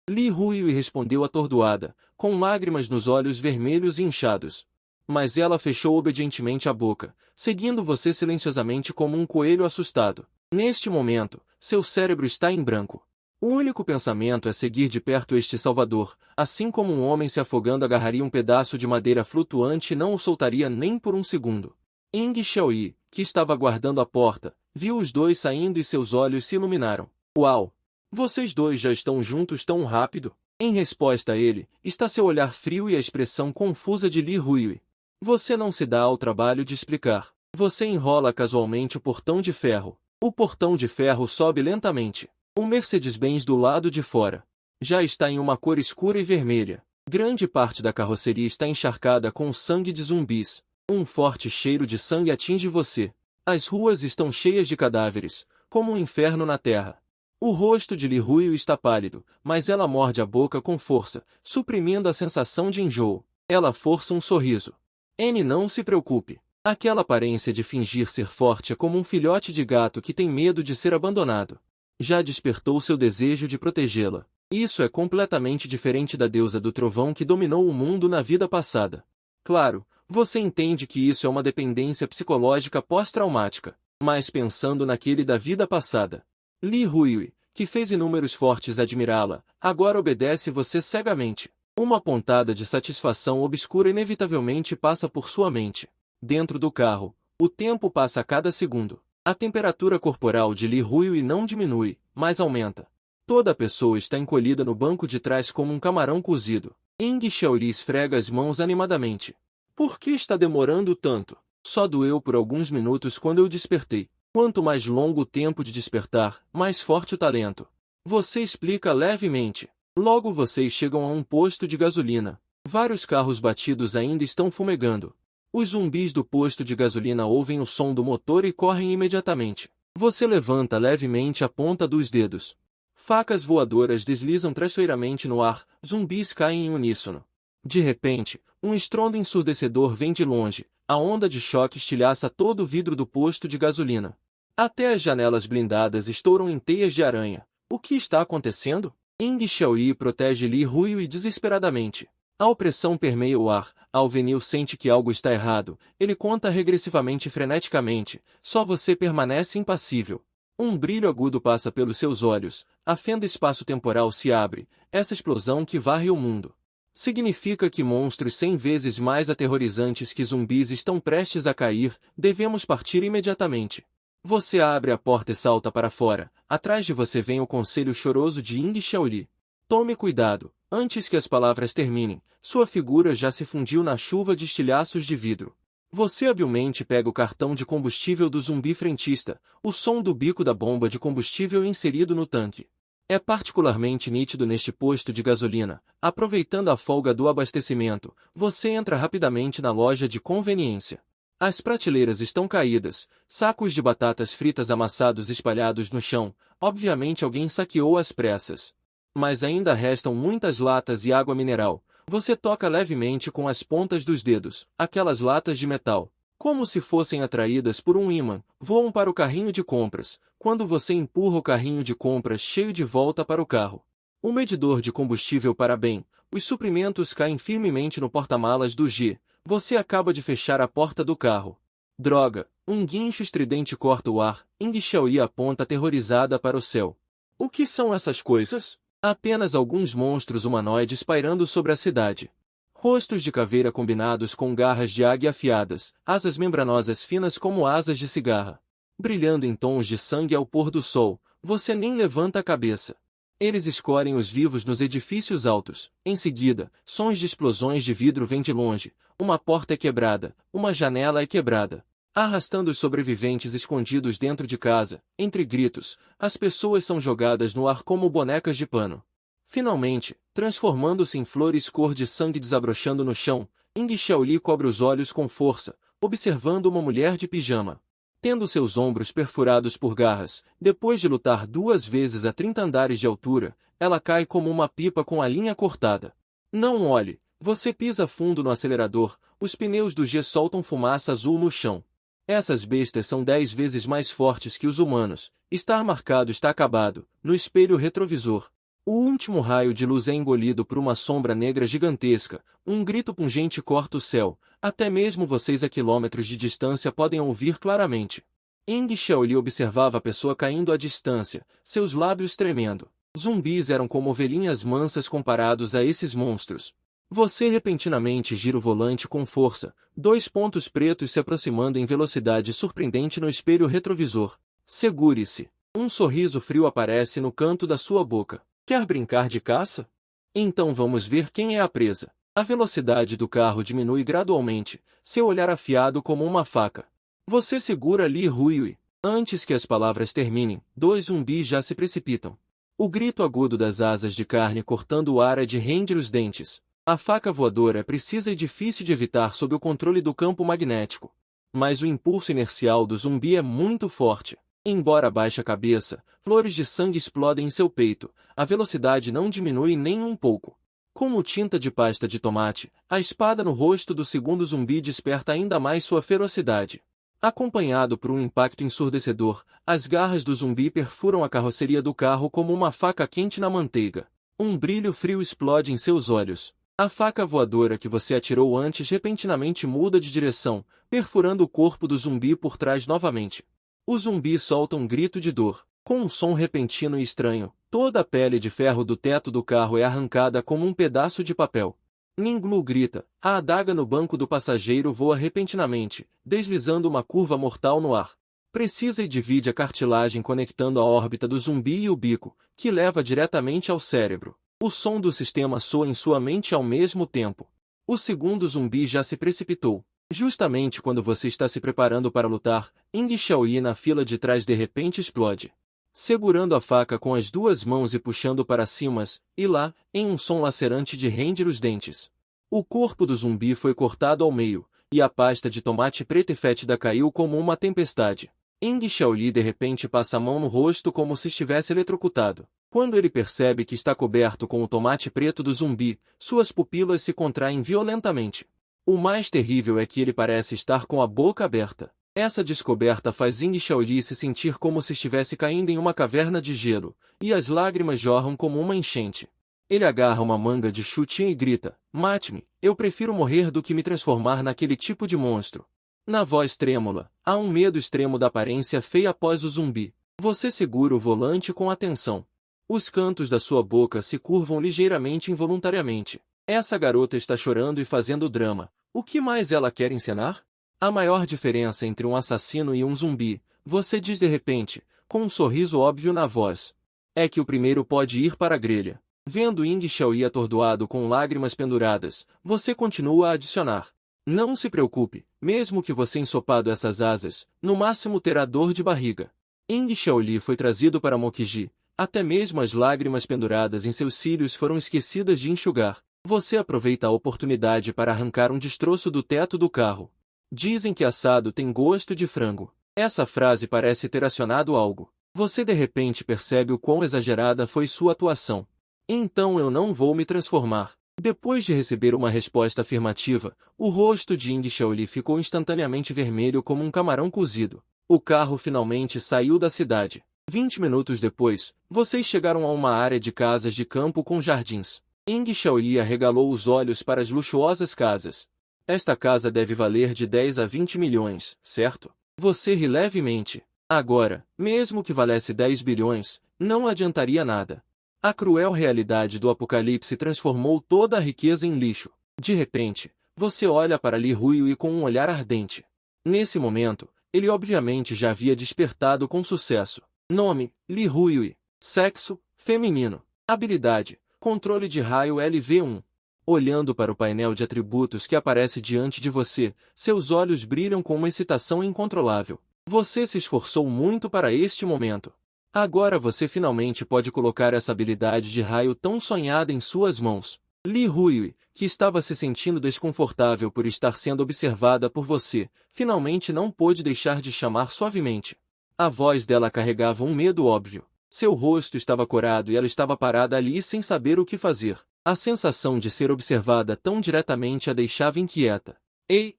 Li Ruiyu respondeu atordoada, com lágrimas nos olhos vermelhos e inchados. Mas ela fechou obedientemente a boca, seguindo você silenciosamente como um coelho assustado. Neste momento, seu cérebro está em branco. O único pensamento é seguir de perto este salvador, assim como um homem se afogando agarraria um pedaço de madeira flutuante e não o soltaria nem por um segundo. Ying Xiaoyi, que estava guardando a porta, viu os dois saindo e seus olhos se iluminaram. Uau! Vocês dois já estão juntos tão rápido? Em resposta a ele, está seu olhar frio e a expressão confusa de Li Ruiyu. Você não se dá ao trabalho de explicar. Você enrola casualmente o portão de ferro. O portão de ferro sobe lentamente. Um Mercedes-Benz do lado de fora. Já está em uma cor escura e vermelha. Grande parte da carroceria está encharcada com o sangue de zumbis. Um forte cheiro de sangue atinge você. As ruas estão cheias de cadáveres, como um inferno na terra. O rosto de Li Huiyu está pálido, mas ela morde a boca com força, suprimindo a sensação de enjoo. Ela força um sorriso. N, não se preocupe. Aquela aparência de fingir ser forte é como um filhote de gato que tem medo de ser abandonado. Já despertou seu desejo de protegê-la. Isso é completamente diferente da deusa do trovão que dominou o mundo na vida passada. Claro, você entende que isso é uma dependência psicológica pós-traumática, mas pensando naquele da vida passada. Li Huiyu, que fez inúmeros fortes admirá-la, agora obedece você cegamente. Uma pontada de satisfação obscura inevitavelmente passa por sua mente. Dentro do carro, o tempo passa a cada segundo. A temperatura corporal de Li Huiyu não diminui, mas aumenta. Toda a pessoa está encolhida no banco de trás como um camarão cozido. Ying Xiaoli esfrega as mãos animadamente. Por que está demorando tanto? Só doeu por alguns minutos quando eu despertei. Quanto mais longo o tempo de despertar, mais forte o talento. Você explica levemente. Logo vocês chegam a um posto de gasolina. Vários carros batidos ainda estão fumegando. Os zumbis do posto de gasolina ouvem o som do motor e correm imediatamente. Você levanta levemente a ponta dos dedos. Facas voadoras deslizam traiçoeiramente no ar, zumbis caem em uníssono. De repente, um estrondo ensurdecedor vem de longe, a onda de choque estilhaça todo o vidro do posto de gasolina. Até as janelas blindadas estouram em teias de aranha. O que está acontecendo? Ying Xiaoli protege Li Huiyu desesperadamente. A opressão permeia o ar, Alvenil sente que algo está errado, ele conta regressivamente e freneticamente, só você permanece impassível. Um brilho agudo passa pelos seus olhos, a fenda espaço-temporal se abre, essa explosão que varre o mundo. Significa que monstros 100 vezes mais aterrorizantes que zumbis estão prestes a cair, devemos partir imediatamente. Você abre a porta e salta para fora, atrás de você vem o conselho choroso de Ying Xiaoli. Tome cuidado, antes que as palavras terminem, sua figura já se fundiu na chuva de estilhaços de vidro. Você habilmente pega o cartão de combustível do zumbi frentista, o som do bico da bomba de combustível inserido no tanque. É particularmente nítido neste posto de gasolina. Aproveitando a folga do abastecimento, você entra rapidamente na loja de conveniência. As prateleiras estão caídas, sacos de batatas fritas amassados espalhados no chão, obviamente alguém saqueou às pressas. Mas ainda restam muitas latas e água mineral. Você toca levemente com as pontas dos dedos, aquelas latas de metal, como se fossem atraídas por um ímã, voam para o carrinho de compras, quando você empurra o carrinho de compras cheio de volta para o carro. O medidor de combustível para bem, os suprimentos caem firmemente no porta-malas do G. Você acaba de fechar a porta do carro. Droga, um guincho estridente corta o ar, Ying Xiaoli aponta aterrorizada para o céu. O que são essas coisas? Apenas alguns monstros humanoides pairando sobre a cidade. Rostos de caveira combinados com garras de águia afiadas, asas membranosas finas como asas de cigarra. Brilhando em tons de sangue ao pôr do sol, você nem levanta a cabeça. Eles escorem os vivos nos edifícios altos. Em seguida, sons de explosões de vidro vêm de longe. Uma porta é quebrada, uma janela é quebrada. Arrastando os sobreviventes escondidos dentro de casa, entre gritos, as pessoas são jogadas no ar como bonecas de pano. Finalmente, transformando-se em flores cor de sangue desabrochando no chão, Ying Xiaoli cobre os olhos com força, observando uma mulher de pijama. Tendo seus ombros perfurados por garras, depois de lutar 2 vezes a 30 andares de altura, ela cai como uma pipa com a linha cortada. Não olhe, você pisa fundo no acelerador, os pneus do G soltam fumaça azul no chão. Essas bestas são 10 vezes mais fortes que os humanos. Estar marcado está acabado, no espelho retrovisor. O último raio de luz é engolido por uma sombra negra gigantesca, um grito pungente corta o céu, até mesmo vocês a quilômetros de distância podem ouvir claramente. Ying Xiaoli observava a pessoa caindo à distância, seus lábios tremendo. Zumbis eram como ovelhinhas mansas comparados a esses monstros. Você repentinamente gira o volante com força, 2 pontos pretos se aproximando em velocidade surpreendente no espelho retrovisor. Segure-se. Um sorriso frio aparece no canto da sua boca. Quer brincar de caça? Então vamos ver quem é a presa. A velocidade do carro diminui gradualmente, seu olhar afiado como uma faca. Você segura Li Huiyue. Antes que as palavras terminem, 2 zumbis já se precipitam. O grito agudo das asas de carne cortando o ar é de render os dentes. A faca voadora é precisa e difícil de evitar sob o controle do campo magnético. Mas o impulso inercial do zumbi é muito forte. Embora baixe a cabeça, flores de sangue explodem em seu peito, a velocidade não diminui nem um pouco. Como tinta de pasta de tomate, a espada no rosto do segundo zumbi desperta ainda mais sua ferocidade. Acompanhado por um impacto ensurdecedor, as garras do zumbi perfuram a carroceria do carro como uma faca quente na manteiga. Um brilho frio explode em seus olhos. A faca voadora que você atirou antes repentinamente muda de direção, perfurando o corpo do zumbi por trás novamente. O zumbi solta um grito de dor. Com um som repentino e estranho, toda a pele de ferro do teto do carro é arrancada como um pedaço de papel. Ninglu grita. A adaga no banco do passageiro voa repentinamente, deslizando uma curva mortal no ar. Precisa e divide a cartilagem conectando a órbita do zumbi e o bico, que leva diretamente ao cérebro. O som do sistema soa em sua mente ao mesmo tempo. O segundo zumbi já se precipitou. Justamente quando você está se preparando para lutar, Ying Xiaoyi na fila de trás de repente explode. Segurando a faca com as 2 mãos e puxando para cima, e lá, em um som lacerante de render os dentes. O corpo do zumbi foi cortado ao meio, e a pasta de tomate preta e fétida caiu como uma tempestade. Ying Xiaoyi de repente passa a mão no rosto como se estivesse eletrocutado. Quando ele percebe que está coberto com o tomate preto do zumbi, suas pupilas se contraem violentamente. O mais terrível é que ele parece estar com a boca aberta. Essa descoberta faz Ying Xiaoyi se sentir como se estivesse caindo em uma caverna de gelo, e as lágrimas jorram como uma enchente. Ele agarra uma manga de chutinha e grita, "Mate-me, eu prefiro morrer do que me transformar naquele tipo de monstro." Na voz trêmula, há um medo extremo da aparência feia após o zumbi. Você segura o volante com atenção. Os cantos da sua boca se curvam ligeiramente involuntariamente. Essa garota está chorando e fazendo drama. O que mais ela quer encenar? A maior diferença entre um assassino e um zumbi, você diz de repente, com um sorriso óbvio na voz, é que o primeiro pode ir para a grelha. Vendo Ying Xiaoyi atordoado com lágrimas penduradas, você continua a adicionar. Não se preocupe, mesmo que você ensopado essas asas, no máximo terá dor de barriga. Ying Xiaoyi foi trazido para Mokiji, até mesmo as lágrimas penduradas em seus cílios foram esquecidas de enxugar. Você aproveita a oportunidade para arrancar um destroço do teto do carro. Dizem que assado tem gosto de frango. Essa frase parece ter acionado algo. Você de repente percebe o quão exagerada foi sua atuação. Então eu não vou me transformar. Depois de receber uma resposta afirmativa, o rosto de Ying Xiaoyi ficou instantaneamente vermelho como um camarão cozido. O carro finalmente saiu da cidade. 20 minutos depois, vocês chegaram a uma área de casas de campo com jardins. Ying Xiaoyi arregalou os olhos para as luxuosas casas. Esta casa deve valer de 10 a 20 milhões, certo? Você ri levemente. Agora, mesmo que valesse 10 bilhões, não adiantaria nada. A cruel realidade do apocalipse transformou toda a riqueza em lixo. De repente, você olha para Li Huiyue com um olhar ardente. Nesse momento, ele obviamente já havia despertado com sucesso. Nome, Li Huiyue. Sexo, feminino. Habilidade, controle de raio LV1. Olhando para o painel de atributos que aparece diante de você, seus olhos brilham com uma excitação incontrolável. Você se esforçou muito para este momento. Agora você finalmente pode colocar essa habilidade de raio tão sonhada em suas mãos. Li Huiyue, que estava se sentindo desconfortável por estar sendo observada por você, finalmente não pôde deixar de chamar suavemente. A voz dela carregava um medo óbvio. Seu rosto estava corado e ela estava parada ali sem saber o que fazer. A sensação de ser observada tão diretamente a deixava inquieta. Ei,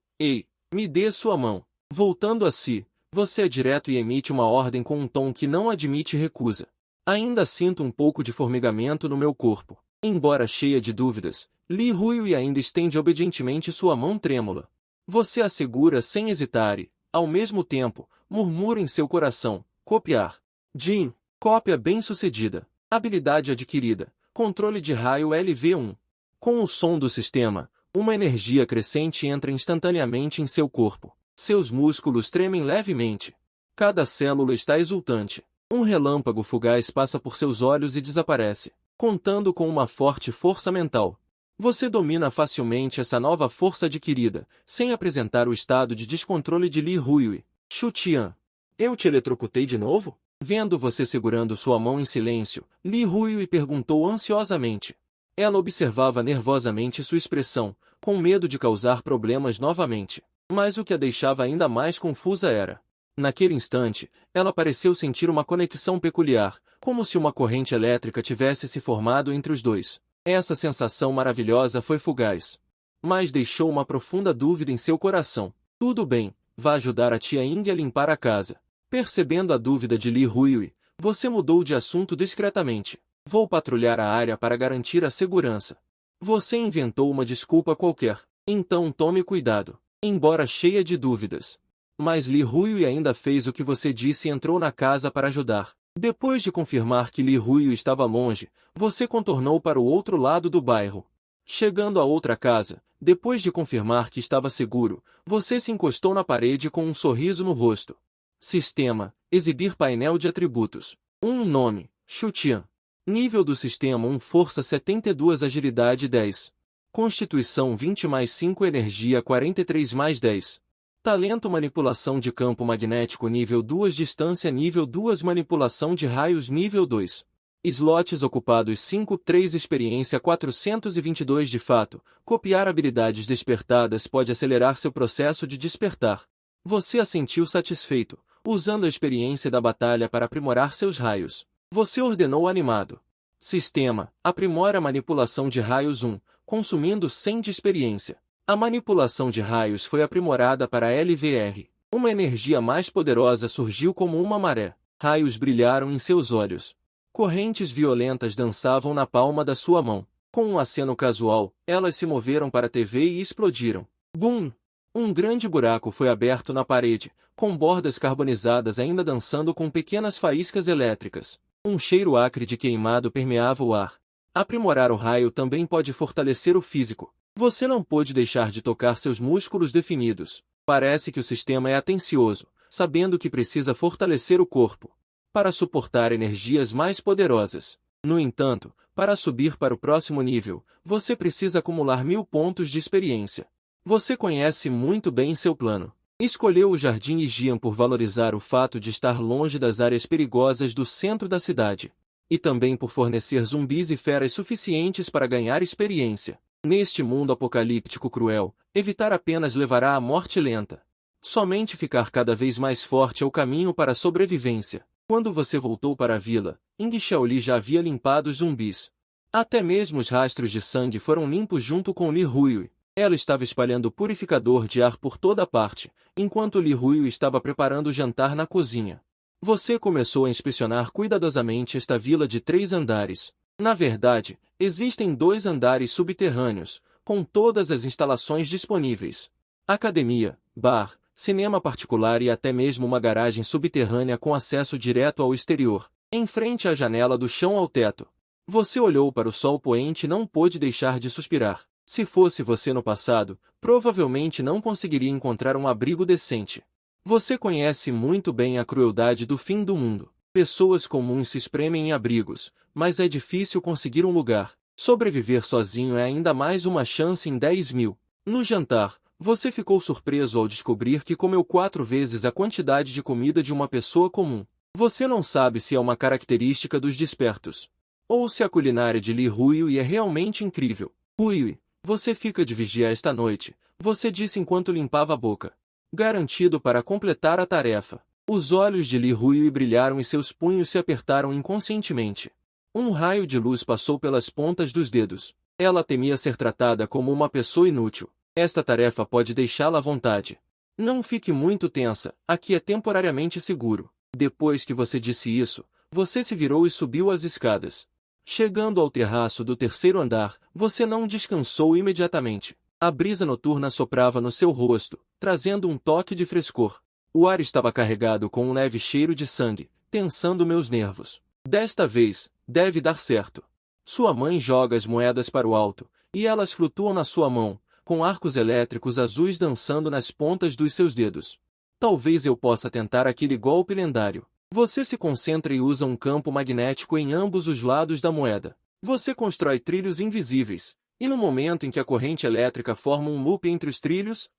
me dê sua mão. Voltando a si, você é direto e emite uma ordem com um tom que não admite recusa. Ainda sinto um pouco de formigamento no meu corpo. Embora cheia de dúvidas, Li Huiyue ainda estende obedientemente sua mão trêmula. Você a segura sem hesitar e, ao mesmo tempo, murmura em seu coração, copiar. Jin, cópia bem-sucedida. Habilidade adquirida. Controle de raio LV1. Com o som do sistema, uma energia crescente entra instantaneamente em seu corpo. Seus músculos tremem levemente. Cada célula está exultante. Um relâmpago fugaz passa por seus olhos e desaparece, contando com uma forte força mental. Você domina facilmente essa nova força adquirida, sem apresentar o estado de descontrole de Li Huiyue. Xutian. Eu te eletrocutei de novo? Vendo você segurando sua mão em silêncio, Li Ruiui perguntou ansiosamente. Ela observava nervosamente sua expressão, com medo de causar problemas novamente. Mas o que a deixava ainda mais confusa era. Naquele instante, ela pareceu sentir uma conexão peculiar, como se uma corrente elétrica tivesse se formado entre os dois. Essa sensação maravilhosa foi fugaz. Mas deixou uma profunda dúvida em seu coração. Tudo bem, vá ajudar a tia Ying a limpar a casa. Percebendo a dúvida de Li Ruiui, você mudou de assunto discretamente. Vou patrulhar a área para garantir a segurança. Você inventou uma desculpa qualquer. Então tome cuidado. Embora cheia de dúvidas. Mas Li Ruiui ainda fez o que você disse e entrou na casa para ajudar. Depois de confirmar que Li Ruiui estava longe, você contornou para o outro lado do bairro. Chegando à outra casa, depois de confirmar que estava seguro, você se encostou na parede com um sorriso no rosto. Sistema: exibir painel de atributos. Nome: Xutian. Nível do sistema 1 Força 72 Agilidade 10. Constituição 20 mais 5 Energia 43 mais 10. Talento Manipulação de Campo Magnético Nível 2 Distância Nível 2 Manipulação de Raios Nível 2. Slots ocupados 5-3 Experiência 422 De fato, copiar habilidades despertadas pode acelerar seu processo de despertar. Você assentiu satisfeito, usando a experiência da batalha para aprimorar seus raios. Você ordenou animado. Sistema: aprimora a manipulação de raios 1, consumindo 100 de experiência. A manipulação de raios foi aprimorada para LVR. Uma energia mais poderosa surgiu como uma maré. Raios brilharam em seus olhos. Correntes violentas dançavam na palma da sua mão. Com um aceno casual, elas se moveram para a TV e explodiram. Bum! Um grande buraco foi aberto na parede, com bordas carbonizadas ainda dançando com pequenas faíscas elétricas. Um cheiro acre de queimado permeava o ar. Aprimorar o raio também pode fortalecer o físico. Você não pôde deixar de tocar seus músculos definidos. Parece que o sistema é atencioso, sabendo que precisa fortalecer o corpo para suportar energias mais poderosas. No entanto, para subir para o próximo nível, você precisa acumular 1000 pontos de experiência. Você conhece muito bem seu plano. Escolheu o Jardim Yijian por valorizar o fato de estar longe das áreas perigosas do centro da cidade. E também por fornecer zumbis e feras suficientes para ganhar experiência. Neste mundo apocalíptico cruel, evitar apenas levará à morte lenta. Somente ficar cada vez mais forte é o caminho para a sobrevivência. Quando você voltou para a vila, Ying Xiaoli já havia limpado os zumbis. Até mesmo os rastros de sangue foram limpos junto com Li Ruiui. Ela estava espalhando purificador de ar por toda parte, enquanto Li Ruiui estava preparando o jantar na cozinha. Você começou a inspecionar cuidadosamente esta vila de 3 andares. Na verdade, existem 2 andares subterrâneos, com todas as instalações disponíveis. Academia, bar, cinema particular e até mesmo uma garagem subterrânea com acesso direto ao exterior, em frente à janela do chão ao teto. Você olhou para o sol poente e não pôde deixar de suspirar. Se fosse você no passado, provavelmente não conseguiria encontrar um abrigo decente. Você conhece muito bem a crueldade do fim do mundo. Pessoas comuns se espremem em abrigos, mas é difícil conseguir um lugar. Sobreviver sozinho é ainda mais uma chance em 10.000. No jantar, você ficou surpreso ao descobrir que comeu 4 vezes a quantidade de comida de uma pessoa comum. Você não sabe se é uma característica dos despertos, ou se a culinária de Li Ruiui é realmente incrível. Ruiui, você fica de vigia esta noite, você disse enquanto limpava a boca. Garantido para completar a tarefa. Os olhos de Li Ruiui brilharam e seus punhos se apertaram inconscientemente. Um raio de luz passou pelas pontas dos dedos. Ela temia ser tratada como uma pessoa inútil. Esta tarefa pode deixá-la à vontade. Não fique muito tensa, aqui é temporariamente seguro. Depois que você disse isso, você se virou e subiu as escadas. Chegando ao terraço do 3º andar, você não descansou imediatamente. A brisa noturna soprava no seu rosto, trazendo um toque de frescor. O ar estava carregado com um leve cheiro de sangue, tensando meus nervos. Desta vez, deve dar certo. Sua mãe joga as moedas para o alto, e elas flutuam na sua mão, com arcos elétricos azuis dançando nas pontas dos seus dedos. Talvez eu possa tentar aquele golpe lendário. Você se concentra e usa um campo magnético em ambos os lados da moeda. Você constrói trilhos invisíveis, e no momento em que a corrente elétrica forma um loop entre os trilhos,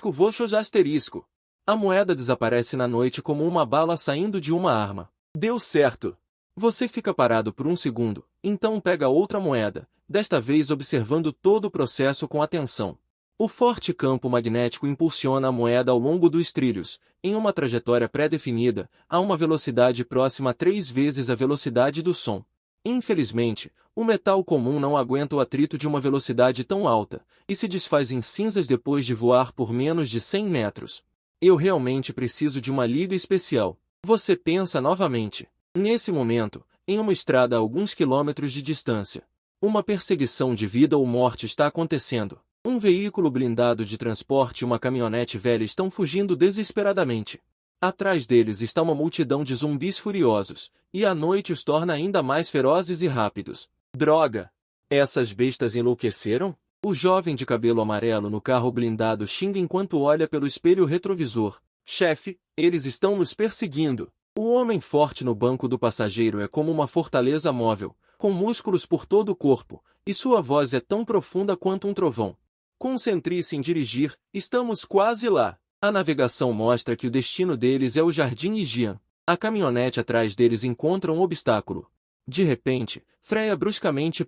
*voxos*. A moeda desaparece na noite como uma bala saindo de uma arma. Deu certo! Você fica parado por um segundo, então pega outra moeda, desta vez observando todo o processo com atenção. O forte campo magnético impulsiona a moeda ao longo dos trilhos, em uma trajetória pré-definida, a uma velocidade próxima a 3 vezes a velocidade do som. Infelizmente, o metal comum não aguenta o atrito de uma velocidade tão alta, e se desfaz em cinzas depois de voar por menos de 100 metros. Eu realmente preciso de uma liga especial. Você pensa novamente. Nesse momento, em uma estrada a alguns quilômetros de distância, uma perseguição de vida ou morte está acontecendo. Um veículo blindado de transporte e uma caminhonete velha estão fugindo desesperadamente. Atrás deles está uma multidão de zumbis furiosos, e a noite os torna ainda mais ferozes e rápidos. Droga! Essas bestas enlouqueceram? O jovem de cabelo amarelo no carro blindado xinga enquanto olha pelo espelho retrovisor. Chefe, eles estão nos perseguindo. O homem forte no banco do passageiro é como uma fortaleza móvel, com músculos por todo o corpo, e sua voz é tão profunda quanto um trovão. Concentre-se em dirigir, estamos quase lá. A navegação mostra que o destino deles é o Jardim Higian. A caminhonete atrás deles encontra um obstáculo. De repente, freia bruscamente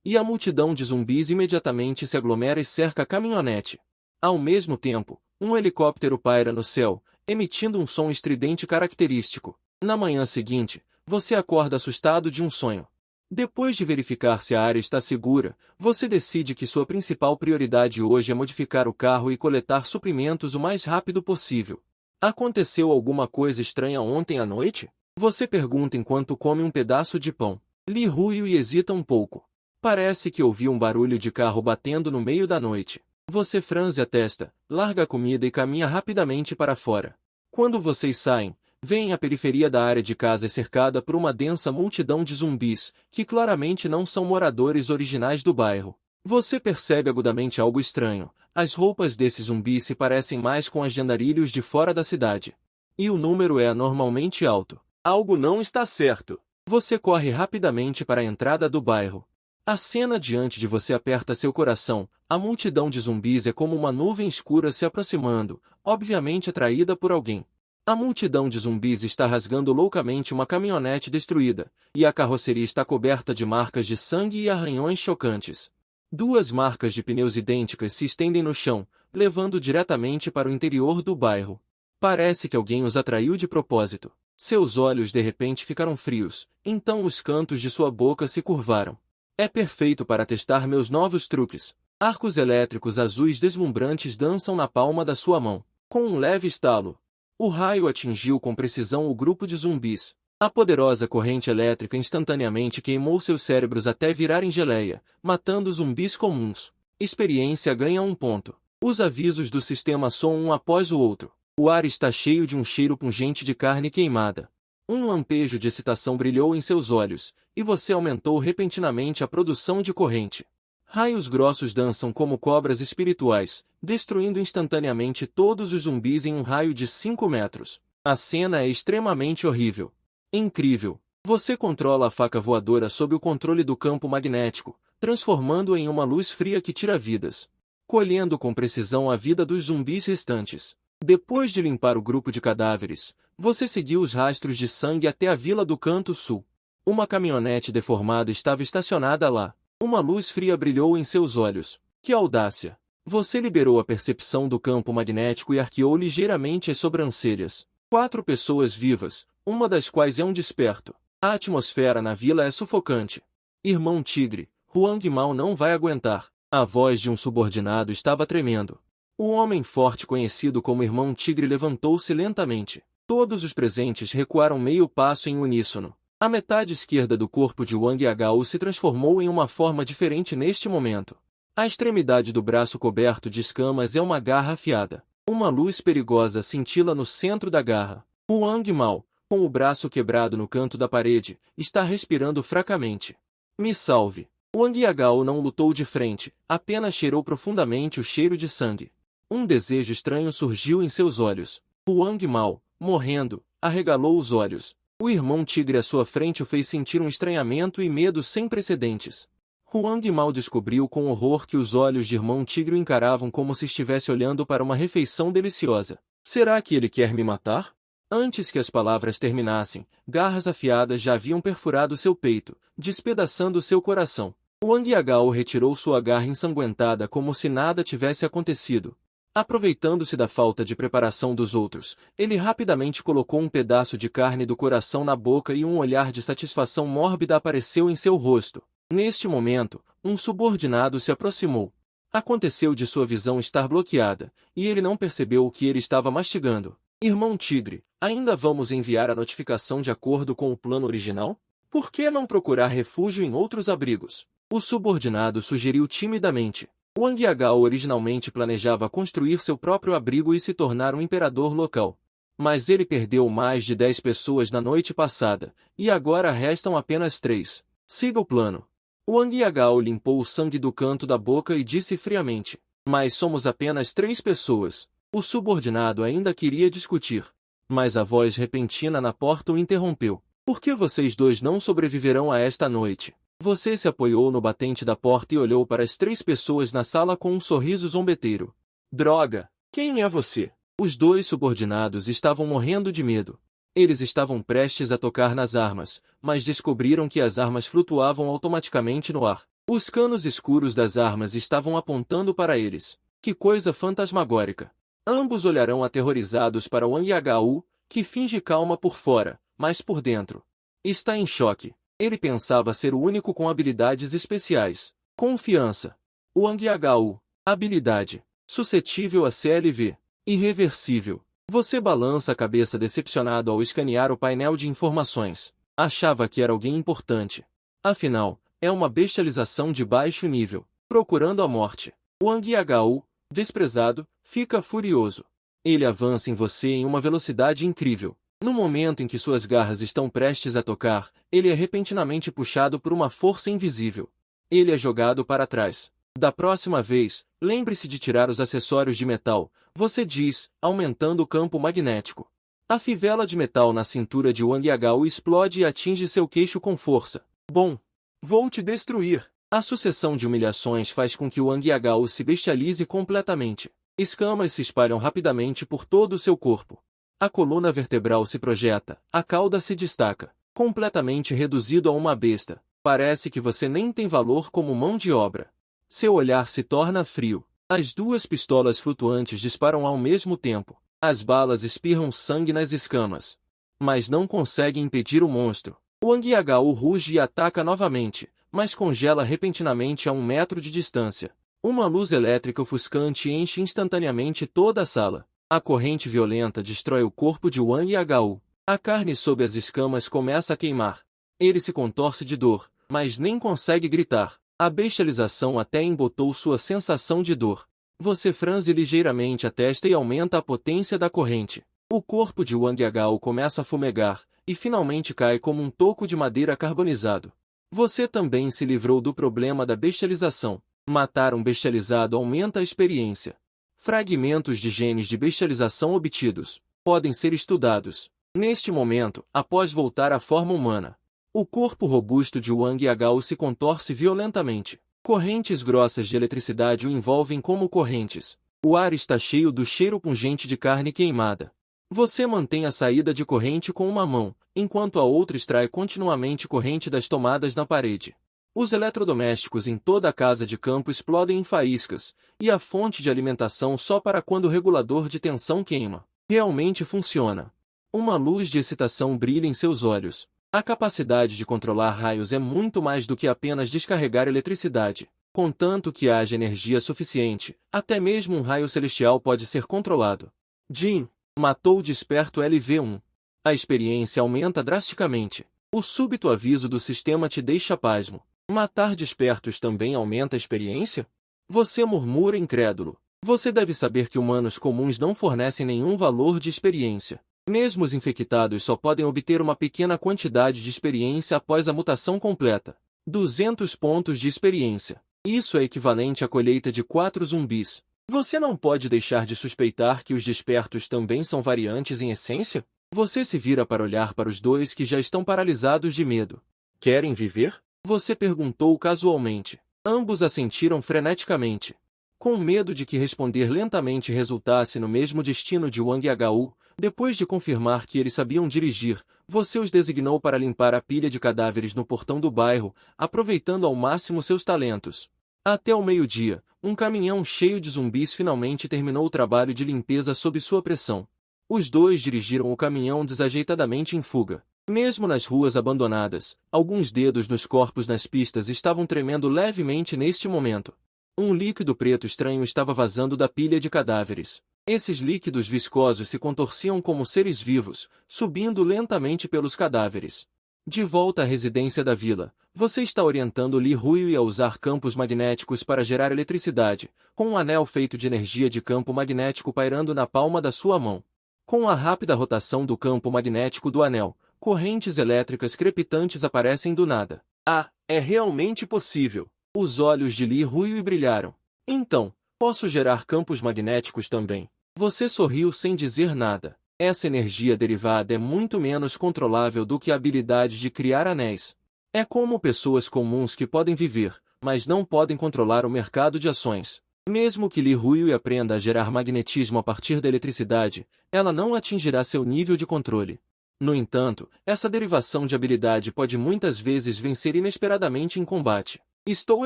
e a multidão de zumbis imediatamente se aglomera e cerca a caminhonete. Ao mesmo tempo, um helicóptero paira no céu, emitindo um som estridente característico. Na manhã seguinte, você acorda assustado de um sonho. Depois de verificar se a área está segura, você decide que sua principal prioridade hoje é modificar o carro e coletar suprimentos o mais rápido possível. Aconteceu alguma coisa estranha ontem à noite? Você pergunta enquanto come um pedaço de pão. Li rui e hesita um pouco. Parece que ouviu um barulho de carro batendo no meio da noite. Você franze a testa, larga a comida e caminha rapidamente para fora. Quando vocês saem, veem a periferia da área de casa cercada por uma densa multidão de zumbis, que claramente não são moradores originais do bairro. Você percebe agudamente algo estranho. As roupas desses zumbis se parecem mais com as de andarilhos de fora da cidade. E o número é anormalmente alto. Algo não está certo. Você corre rapidamente para a entrada do bairro. A cena diante de você aperta seu coração. A multidão de zumbis é como uma nuvem escura se aproximando, obviamente atraída por alguém. A multidão de zumbis está rasgando loucamente uma caminhonete destruída, e a carroceria está coberta de marcas de sangue e arranhões chocantes. 2 marcas de pneus idênticas se estendem no chão, levando diretamente para o interior do bairro. Parece que alguém os atraiu de propósito. Seus olhos de repente ficaram frios, então os cantos de sua boca se curvaram. É perfeito para testar meus novos truques. Arcos elétricos azuis deslumbrantes dançam na palma da sua mão. Com um leve estalo, o raio atingiu com precisão o grupo de zumbis. A poderosa corrente elétrica instantaneamente queimou seus cérebros até virarem geleia, matando zumbis comuns. Experiência ganha 1 ponto. Os avisos do sistema soam um após o outro. O ar está cheio de um cheiro pungente de carne queimada. Um lampejo de excitação brilhou em seus olhos, e você aumentou repentinamente a produção de corrente. Raios grossos dançam como cobras espirituais, destruindo instantaneamente todos os zumbis em um raio de 5 metros. A cena é extremamente horrível. Incrível! Você controla a faca voadora sob o controle do campo magnético, transformando-a em uma luz fria que tira vidas, colhendo com precisão a vida dos zumbis restantes. Depois de limpar o grupo de cadáveres, você seguiu os rastros de sangue até a vila do Canto Sul. Uma caminhonete deformada estava estacionada lá. Uma luz fria brilhou em seus olhos. Que audácia! Você liberou a percepção do campo magnético e arqueou ligeiramente as sobrancelhas. 4 pessoas vivas, uma das quais é um desperto. A atmosfera na vila é sufocante. Irmão Tigre, Huang Mao não vai aguentar. A voz de um subordinado estava tremendo. O homem forte conhecido como Irmão Tigre levantou-se lentamente. Todos os presentes recuaram meio passo em uníssono. A metade esquerda do corpo de Wang Yagao se transformou em uma forma diferente neste momento. A extremidade do braço coberto de escamas é uma garra afiada. Uma luz perigosa cintila no centro da garra. Wang Mao, com o braço quebrado no canto da parede, está respirando fracamente. Me salve. Wang Yagao não lutou de frente, apenas cheirou profundamente o cheiro de sangue. Um desejo estranho surgiu em seus olhos. Wang Mao, morrendo, arregalou os olhos. O irmão tigre à sua frente o fez sentir um estranhamento e medo sem precedentes. Huang Mao descobriu com horror que os olhos de irmão tigre o encaravam como se estivesse olhando para uma refeição deliciosa. Será que ele quer me matar? Antes que as palavras terminassem, garras afiadas já haviam perfurado seu peito, despedaçando seu coração. Wang Yagao retirou sua garra ensanguentada como se nada tivesse acontecido. Aproveitando-se da falta de preparação dos outros, ele rapidamente colocou um pedaço de carne do coração na boca e um olhar de satisfação mórbida apareceu em seu rosto. Neste momento, um subordinado se aproximou. Aconteceu de sua visão estar bloqueada, e ele não percebeu o que ele estava mastigando. Irmão Tigre, ainda vamos enviar a notificação de acordo com o plano original? Por que não procurar refúgio em outros abrigos? O subordinado sugeriu timidamente. Wang Yagao originalmente planejava construir seu próprio abrigo e se tornar um imperador local. Mas ele perdeu mais de 10 pessoas na noite passada, e agora restam apenas 3. Siga o plano. Wang Yagao limpou o sangue do canto da boca e disse friamente. Mas somos apenas 3 pessoas. O subordinado ainda queria discutir. Mas a voz repentina na porta o interrompeu. Por que vocês dois não sobreviverão a esta noite? Você se apoiou no batente da porta e olhou para as 3 pessoas na sala com um sorriso zombeteiro. Droga! Quem é você? Os 2 subordinados estavam morrendo de medo. Eles estavam prestes a tocar nas armas, mas descobriram que as armas flutuavam automaticamente no ar. Os canos escuros das armas estavam apontando para eles. Que coisa fantasmagórica! Ambos olharão aterrorizados para Wang Yagao, que finge calma por fora, mas por dentro está em choque. Ele pensava ser o único com habilidades especiais. Confiança. Wang Yagao. Habilidade. Suscetível a CLV. Irreversível. Você balança a cabeça decepcionado ao escanear o painel de informações. Achava que era alguém importante. Afinal, é uma bestialização de baixo nível, procurando a morte. Wang Yagao, desprezado, fica furioso. Ele avança em você em uma velocidade incrível. No momento em que suas garras estão prestes a tocar, ele é repentinamente puxado por uma força invisível. Ele é jogado para trás. Da próxima vez, lembre-se de tirar os acessórios de metal, você diz, aumentando o campo magnético. A fivela de metal na cintura de Wang Yagao explode e atinge seu queixo com força. Bom, vou te destruir. A sucessão de humilhações faz com que Wang Yagao se bestialize completamente. Escamas se espalham rapidamente por todo o seu corpo. A coluna vertebral se projeta, a cauda se destaca, completamente reduzido a uma besta. Parece que você nem tem valor como mão de obra. Seu olhar se torna frio. As 2 pistolas flutuantes disparam ao mesmo tempo. As balas espirram sangue nas escamas. Mas não conseguem impedir o monstro. Wang Yagao ruge e ataca novamente, mas congela repentinamente a 1 metro de distância. Uma luz elétrica ofuscante enche instantaneamente toda a sala. A corrente violenta destrói o corpo de Wang Yagao. A carne sob as escamas começa a queimar. Ele se contorce de dor, mas nem consegue gritar. A bestialização até embotou sua sensação de dor. Você franze ligeiramente a testa e aumenta a potência da corrente. O corpo de Wang Yagao começa a fumegar, e finalmente cai como um toco de madeira carbonizado. Você também se livrou do problema da bestialização. Matar um bestializado aumenta a experiência. Fragmentos de genes de bestialização obtidos podem ser estudados. Neste momento, após voltar à forma humana, o corpo robusto de Wang Yagao se contorce violentamente. Correntes grossas de eletricidade o envolvem como correntes. O ar está cheio do cheiro pungente de carne queimada. Você mantém a saída de corrente com uma mão, enquanto a outra extrai continuamente corrente das tomadas na parede. Os eletrodomésticos em toda a casa de campo explodem em faíscas, e a fonte de alimentação só para quando o regulador de tensão queima. Realmente funciona. Uma luz de excitação brilha em seus olhos. A capacidade de controlar raios é muito mais do que apenas descarregar eletricidade. Contanto que haja energia suficiente, até mesmo um raio celestial pode ser controlado. Jin matou o desperto LV-1. A experiência aumenta drasticamente. O súbito aviso do sistema te deixa pasmo. Matar despertos também aumenta a experiência? Você murmura incrédulo. Você deve saber que humanos comuns não fornecem nenhum valor de experiência. Mesmo os infectados só podem obter uma pequena quantidade de experiência após a mutação completa. 200 pontos de experiência. Isso é equivalente à colheita de 4 zumbis. Você não pode deixar de suspeitar que os despertos também são variantes em essência? Você se vira para olhar para os 2 que já estão paralisados de medo. Querem viver? Você perguntou casualmente. Ambos assentiram freneticamente. Com medo de que responder lentamente resultasse no mesmo destino de Wang e Hu, depois de confirmar que eles sabiam dirigir, você os designou para limpar a pilha de cadáveres no portão do bairro, aproveitando ao máximo seus talentos. Até o meio-dia, um caminhão cheio de zumbis finalmente terminou o trabalho de limpeza sob sua pressão. Os dois dirigiram o caminhão desajeitadamente em fuga. Mesmo nas ruas abandonadas, alguns dedos nos corpos nas pistas estavam tremendo levemente neste momento. Um líquido preto estranho estava vazando da pilha de cadáveres. Esses líquidos viscosos se contorciam como seres vivos, subindo lentamente pelos cadáveres. De volta à residência da vila, você está orientando Li Huiyue a usar campos magnéticos para gerar eletricidade, com um anel feito de energia de campo magnético pairando na palma da sua mão. Com a rápida rotação do campo magnético do anel, correntes elétricas crepitantes aparecem do nada. Ah, é realmente possível! Os olhos de Li Huiyue brilharam. Então, posso gerar campos magnéticos também. Você sorriu sem dizer nada. Essa energia derivada é muito menos controlável do que a habilidade de criar anéis. É como pessoas comuns que podem viver, mas não podem controlar o mercado de ações. Mesmo que Li Huiyue aprenda a gerar magnetismo a partir da eletricidade, ela não atingirá seu nível de controle. No entanto, essa derivação de habilidade pode muitas vezes vencer inesperadamente em combate. Estou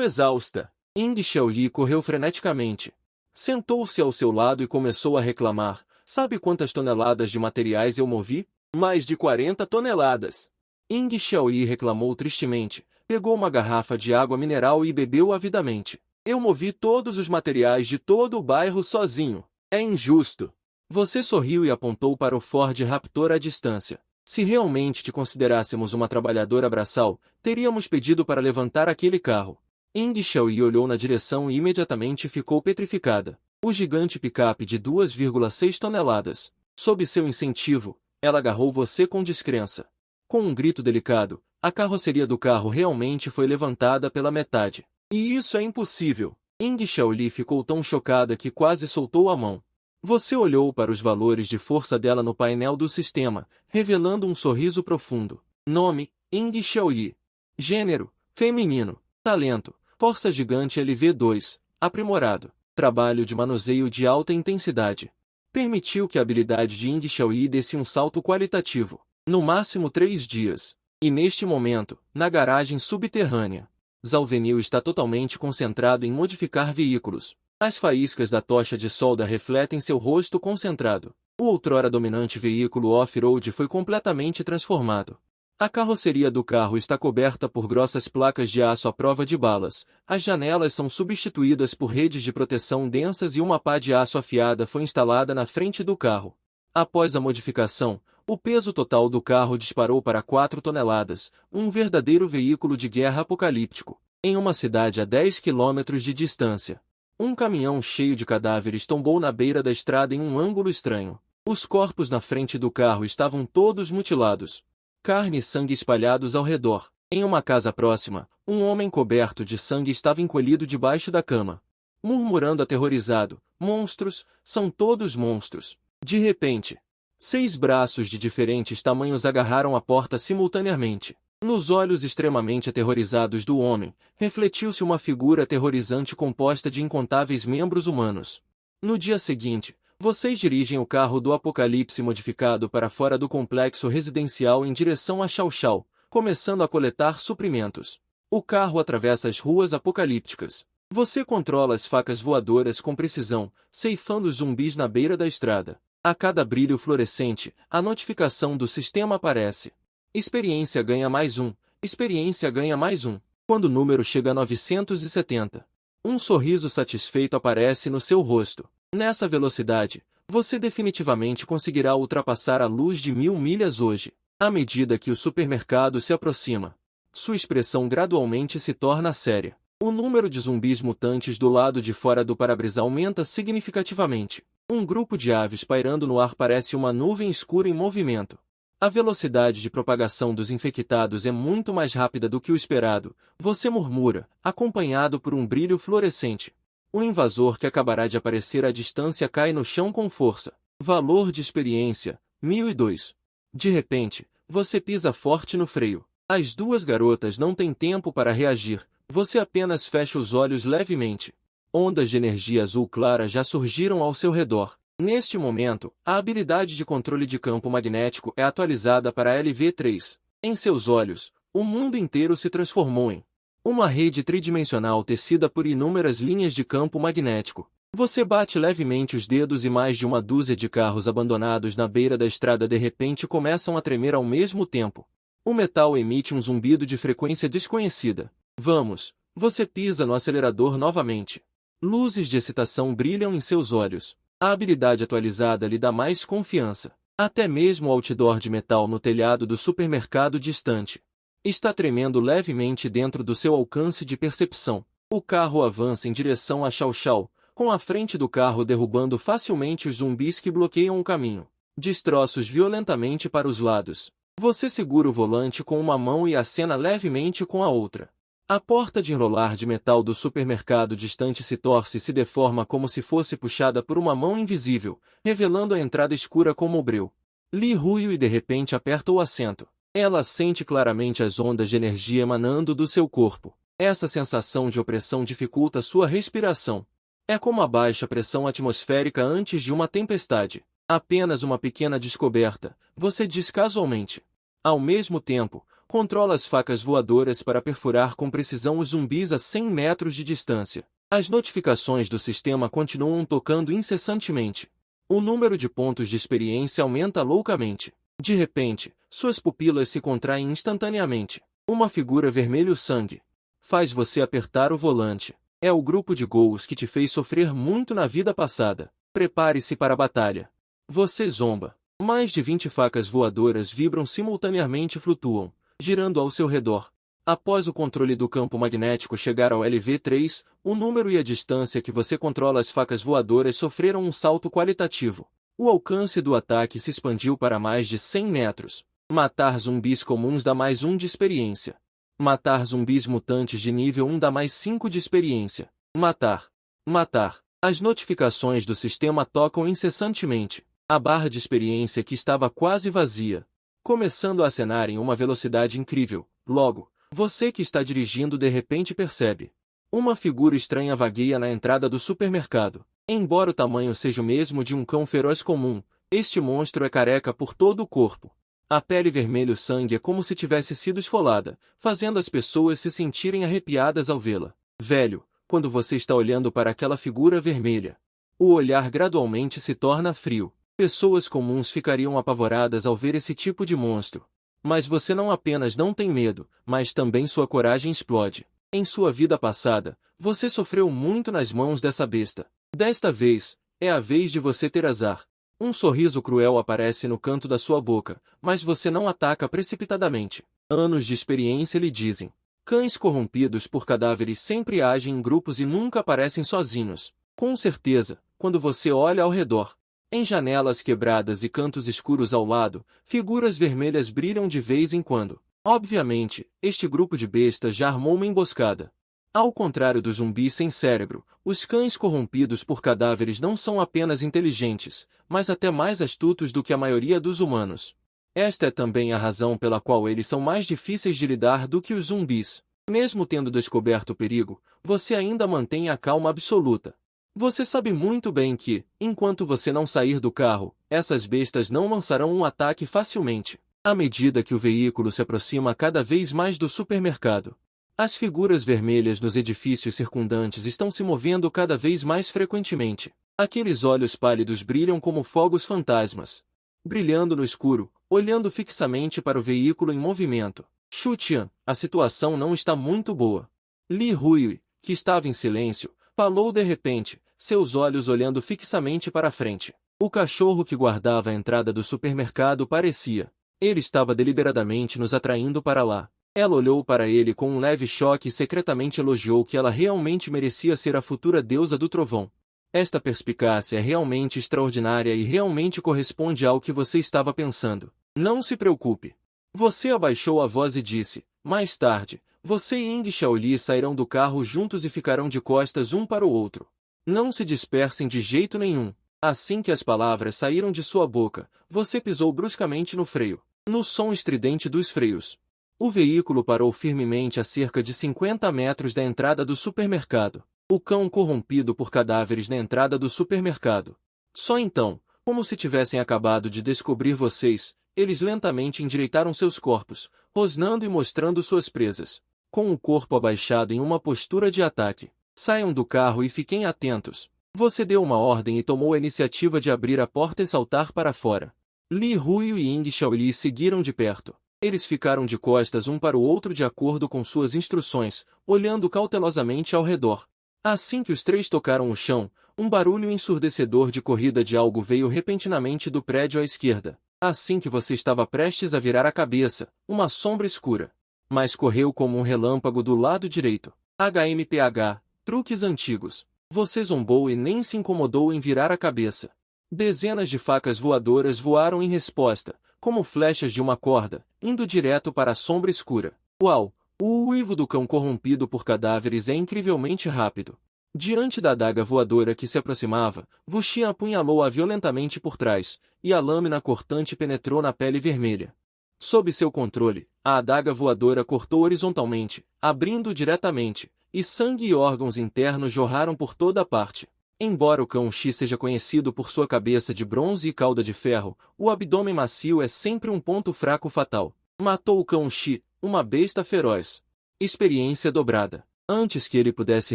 exausta. Ying Xiaoyi correu freneticamente. Sentou-se ao seu lado e começou a reclamar. Sabe quantas toneladas de materiais eu movi? Mais de 40 toneladas. Ying Xiaoyi reclamou tristemente. Pegou uma garrafa de água mineral e bebeu avidamente. Eu movi todos os materiais de todo o bairro sozinho. É injusto. Você sorriu e apontou para o Ford Raptor à distância. Se realmente te considerássemos uma trabalhadora braçal, teríamos pedido para levantar aquele carro. Ying Xiaoyi olhou na direção e imediatamente ficou petrificada. O gigante picape de 2,6 toneladas. Sob seu incentivo, ela agarrou você com descrença. Com um grito delicado, a carroceria do carro realmente foi levantada pela metade. E isso é impossível. Ying Xiaoyi ficou tão chocada que quase soltou a mão. Você olhou para os valores de força dela no painel do sistema, revelando um sorriso profundo. Nome, Ying Xiaoyi. Gênero, feminino. Talento, força gigante LV2, aprimorado. Trabalho de manuseio de alta intensidade. Permitiu que a habilidade de Ying Xiaoyi desse um salto qualitativo. No máximo 3 dias. E neste momento, na garagem subterrânea, Zalvenil está totalmente concentrado em modificar veículos. As faíscas da tocha de solda refletem seu rosto concentrado. O outrora dominante veículo off-road foi completamente transformado. A carroceria do carro está coberta por grossas placas de aço à prova de balas. As janelas são substituídas por redes de proteção densas e uma pá de aço afiada foi instalada na frente do carro. Após a modificação, o peso total do carro disparou para 4 toneladas, um verdadeiro veículo de guerra apocalíptico. Em uma cidade a 10 quilômetros de distância, um caminhão cheio de cadáveres tombou na beira da estrada em um ângulo estranho. Os corpos na frente do carro estavam todos mutilados. Carne e sangue espalhados ao redor. Em uma casa próxima, um homem coberto de sangue estava encolhido debaixo da cama, murmurando aterrorizado: monstros, são todos monstros. De repente, 6 braços de diferentes tamanhos agarraram a porta simultaneamente. Nos olhos extremamente aterrorizados do homem, refletiu-se uma figura aterrorizante composta de incontáveis membros humanos. No dia seguinte, vocês dirigem o carro do Apocalipse modificado para fora do complexo residencial em direção a Chao Chao, começando a coletar suprimentos. O carro atravessa as ruas apocalípticas. Você controla as facas voadoras com precisão, ceifando os zumbis na beira da estrada. A cada brilho fluorescente, a notificação do sistema aparece. Experiência ganha mais 1. Experiência ganha mais 1. Quando o número chega a 970, um sorriso satisfeito aparece no seu rosto. Nessa velocidade, você definitivamente conseguirá ultrapassar a luz de 1000 milhas hoje. À medida que o supermercado se aproxima, sua expressão gradualmente se torna séria. O número de zumbis mutantes do lado de fora do para-brisa aumenta significativamente. Um grupo de aves pairando no ar parece uma nuvem escura em movimento. A velocidade de propagação dos infectados é muito mais rápida do que o esperado, você murmura, acompanhado por um brilho fluorescente. O invasor que acabará de aparecer à distância cai no chão com força. Valor de experiência, 1002. De repente, você pisa forte no freio. As 2 garotas não têm tempo para reagir, você apenas fecha os olhos levemente. Ondas de energia azul clara já surgiram ao seu redor. Neste momento, a habilidade de controle de campo magnético é atualizada para LV3. Em seus olhos, o mundo inteiro se transformou em uma rede tridimensional tecida por inúmeras linhas de campo magnético. Você bate levemente os dedos e mais de uma dúzia de carros abandonados na beira da estrada de repente começam a tremer ao mesmo tempo. O metal emite um zumbido de frequência desconhecida. Vamos, você pisa no acelerador novamente. Luzes de excitação brilham em seus olhos. A habilidade atualizada lhe dá mais confiança. Até mesmo o outdoor de metal no telhado do supermercado distante está tremendo levemente dentro do seu alcance de percepção. O carro avança em direção a Chau Chau, com a frente do carro derrubando facilmente os zumbis que bloqueiam o caminho. Destroços violentamente para os lados. Você segura o volante com uma mão e acena levemente com a outra. A porta de enrolar de metal do supermercado distante se torce e se deforma como se fosse puxada por uma mão invisível, revelando a entrada escura como o breu. Li ruiu e de repente aperta o assento. Ela sente claramente as ondas de energia emanando do seu corpo. Essa sensação de opressão dificulta sua respiração. É como a baixa pressão atmosférica antes de uma tempestade. Apenas uma pequena descoberta, você diz casualmente. Ao mesmo tempo, controla as facas voadoras para perfurar com precisão os zumbis a 100 metros de distância. As notificações do sistema continuam tocando incessantemente. O número de pontos de experiência aumenta loucamente. De repente, suas pupilas se contraem instantaneamente. Uma figura vermelho-sangue faz você apertar o volante. É o grupo de ghouls que te fez sofrer muito na vida passada. Prepare-se para a batalha. Você zomba. Mais de 20 facas voadoras vibram simultaneamente e flutuam, girando ao seu redor. Após o controle do campo magnético chegar ao LV3, o número e a distância que você controla as facas voadoras sofreram um salto qualitativo. O alcance do ataque se expandiu para mais de 100 metros. Matar zumbis comuns dá mais 1 de experiência. Matar zumbis mutantes de nível 1 dá mais 5 de experiência. Matar. Matar. As notificações do sistema tocam incessantemente. A barra de experiência que estava quase vazia, começando a acenar em uma velocidade incrível. Logo, você que está dirigindo de repente percebe. Uma figura estranha vagueia na entrada do supermercado. Embora o tamanho seja o mesmo de um cão feroz comum, este monstro é careca por todo o corpo. A pele vermelho-sangue é como se tivesse sido esfolada, fazendo as pessoas se sentirem arrepiadas ao vê-la. Velho, quando você está olhando para aquela figura vermelha, o olhar gradualmente se torna frio. Pessoas comuns ficariam apavoradas ao ver esse tipo de monstro. Mas você não apenas não tem medo, mas também sua coragem explode. Em sua vida passada, você sofreu muito nas mãos dessa besta. Desta vez, é a vez de você ter azar. Um sorriso cruel aparece no canto da sua boca, mas você não ataca precipitadamente. Anos de experiência lhe dizem. Cães corrompidos por cadáveres sempre agem em grupos e nunca aparecem sozinhos. Com certeza, quando você olha ao redor, em janelas quebradas e cantos escuros ao lado, figuras vermelhas brilham de vez em quando. Obviamente, este grupo de bestas já armou uma emboscada. Ao contrário dos zumbis sem cérebro, os cães corrompidos por cadáveres não são apenas inteligentes, mas até mais astutos do que a maioria dos humanos. Esta é também a razão pela qual eles são mais difíceis de lidar do que os zumbis. Mesmo tendo descoberto o perigo, você ainda mantém a calma absoluta. Você sabe muito bem que, enquanto você não sair do carro, essas bestas não lançarão um ataque facilmente. À medida que o veículo se aproxima cada vez mais do supermercado, as figuras vermelhas nos edifícios circundantes estão se movendo cada vez mais frequentemente. Aqueles olhos pálidos brilham como fogos fantasmas, brilhando no escuro, olhando fixamente para o veículo em movimento. Chu-Tian, a situação não está muito boa. Li Rui, que estava em silêncio, falou de repente, seus olhos olhando fixamente para a frente. O cachorro que guardava a entrada do supermercado parecia. Ele estava deliberadamente nos atraindo para lá. Ela olhou para ele com um leve choque e secretamente elogiou que ela realmente merecia ser a futura deusa do trovão. Esta perspicácia é realmente extraordinária e realmente corresponde ao que você estava pensando. Não se preocupe. Você abaixou a voz e disse, mais tarde, você e Ing Shaoli sairão do carro juntos e ficarão de costas um para o outro. Não se dispersem de jeito nenhum. Assim que as palavras saíram de sua boca, você pisou bruscamente no freio. No som estridente dos freios, o veículo parou firmemente a cerca de 50 metros da entrada do supermercado. O cão corrompido por cadáveres na entrada do supermercado. Só então, como se tivessem acabado de descobrir vocês, eles lentamente endireitaram seus corpos, rosnando e mostrando suas presas. Com o corpo abaixado em uma postura de ataque. Saiam do carro e fiquem atentos. Você deu uma ordem e tomou a iniciativa de abrir a porta e saltar para fora. Li Ruiyu e Ying Xiaoli seguiram de perto. Eles ficaram de costas um para o outro de acordo com suas instruções, olhando cautelosamente ao redor. Assim que os três tocaram o chão, um barulho ensurdecedor de corrida de algo veio repentinamente do prédio à esquerda. Assim que você estava prestes a virar a cabeça, uma sombra escura. Mas correu como um relâmpago do lado direito. HMPH, truques antigos. Você zombou e nem se incomodou em virar a cabeça. Dezenas de facas voadoras voaram em resposta, como flechas de uma corda, indo direto para a sombra escura. Uau! O uivo do cão corrompido por cadáveres é incrivelmente rápido. Diante da adaga voadora que se aproximava, Wuxian apunhalou-a violentamente por trás, e a lâmina cortante penetrou na pele vermelha. Sob seu controle, a adaga voadora cortou horizontalmente, abrindo diretamente, e sangue e órgãos internos jorraram por toda a parte. Embora o cão Shi seja conhecido por sua cabeça de bronze e cauda de ferro, o abdômen macio é sempre um ponto fraco fatal. Matou o cão Shi, uma besta feroz. Experiência dobrada. Antes que ele pudesse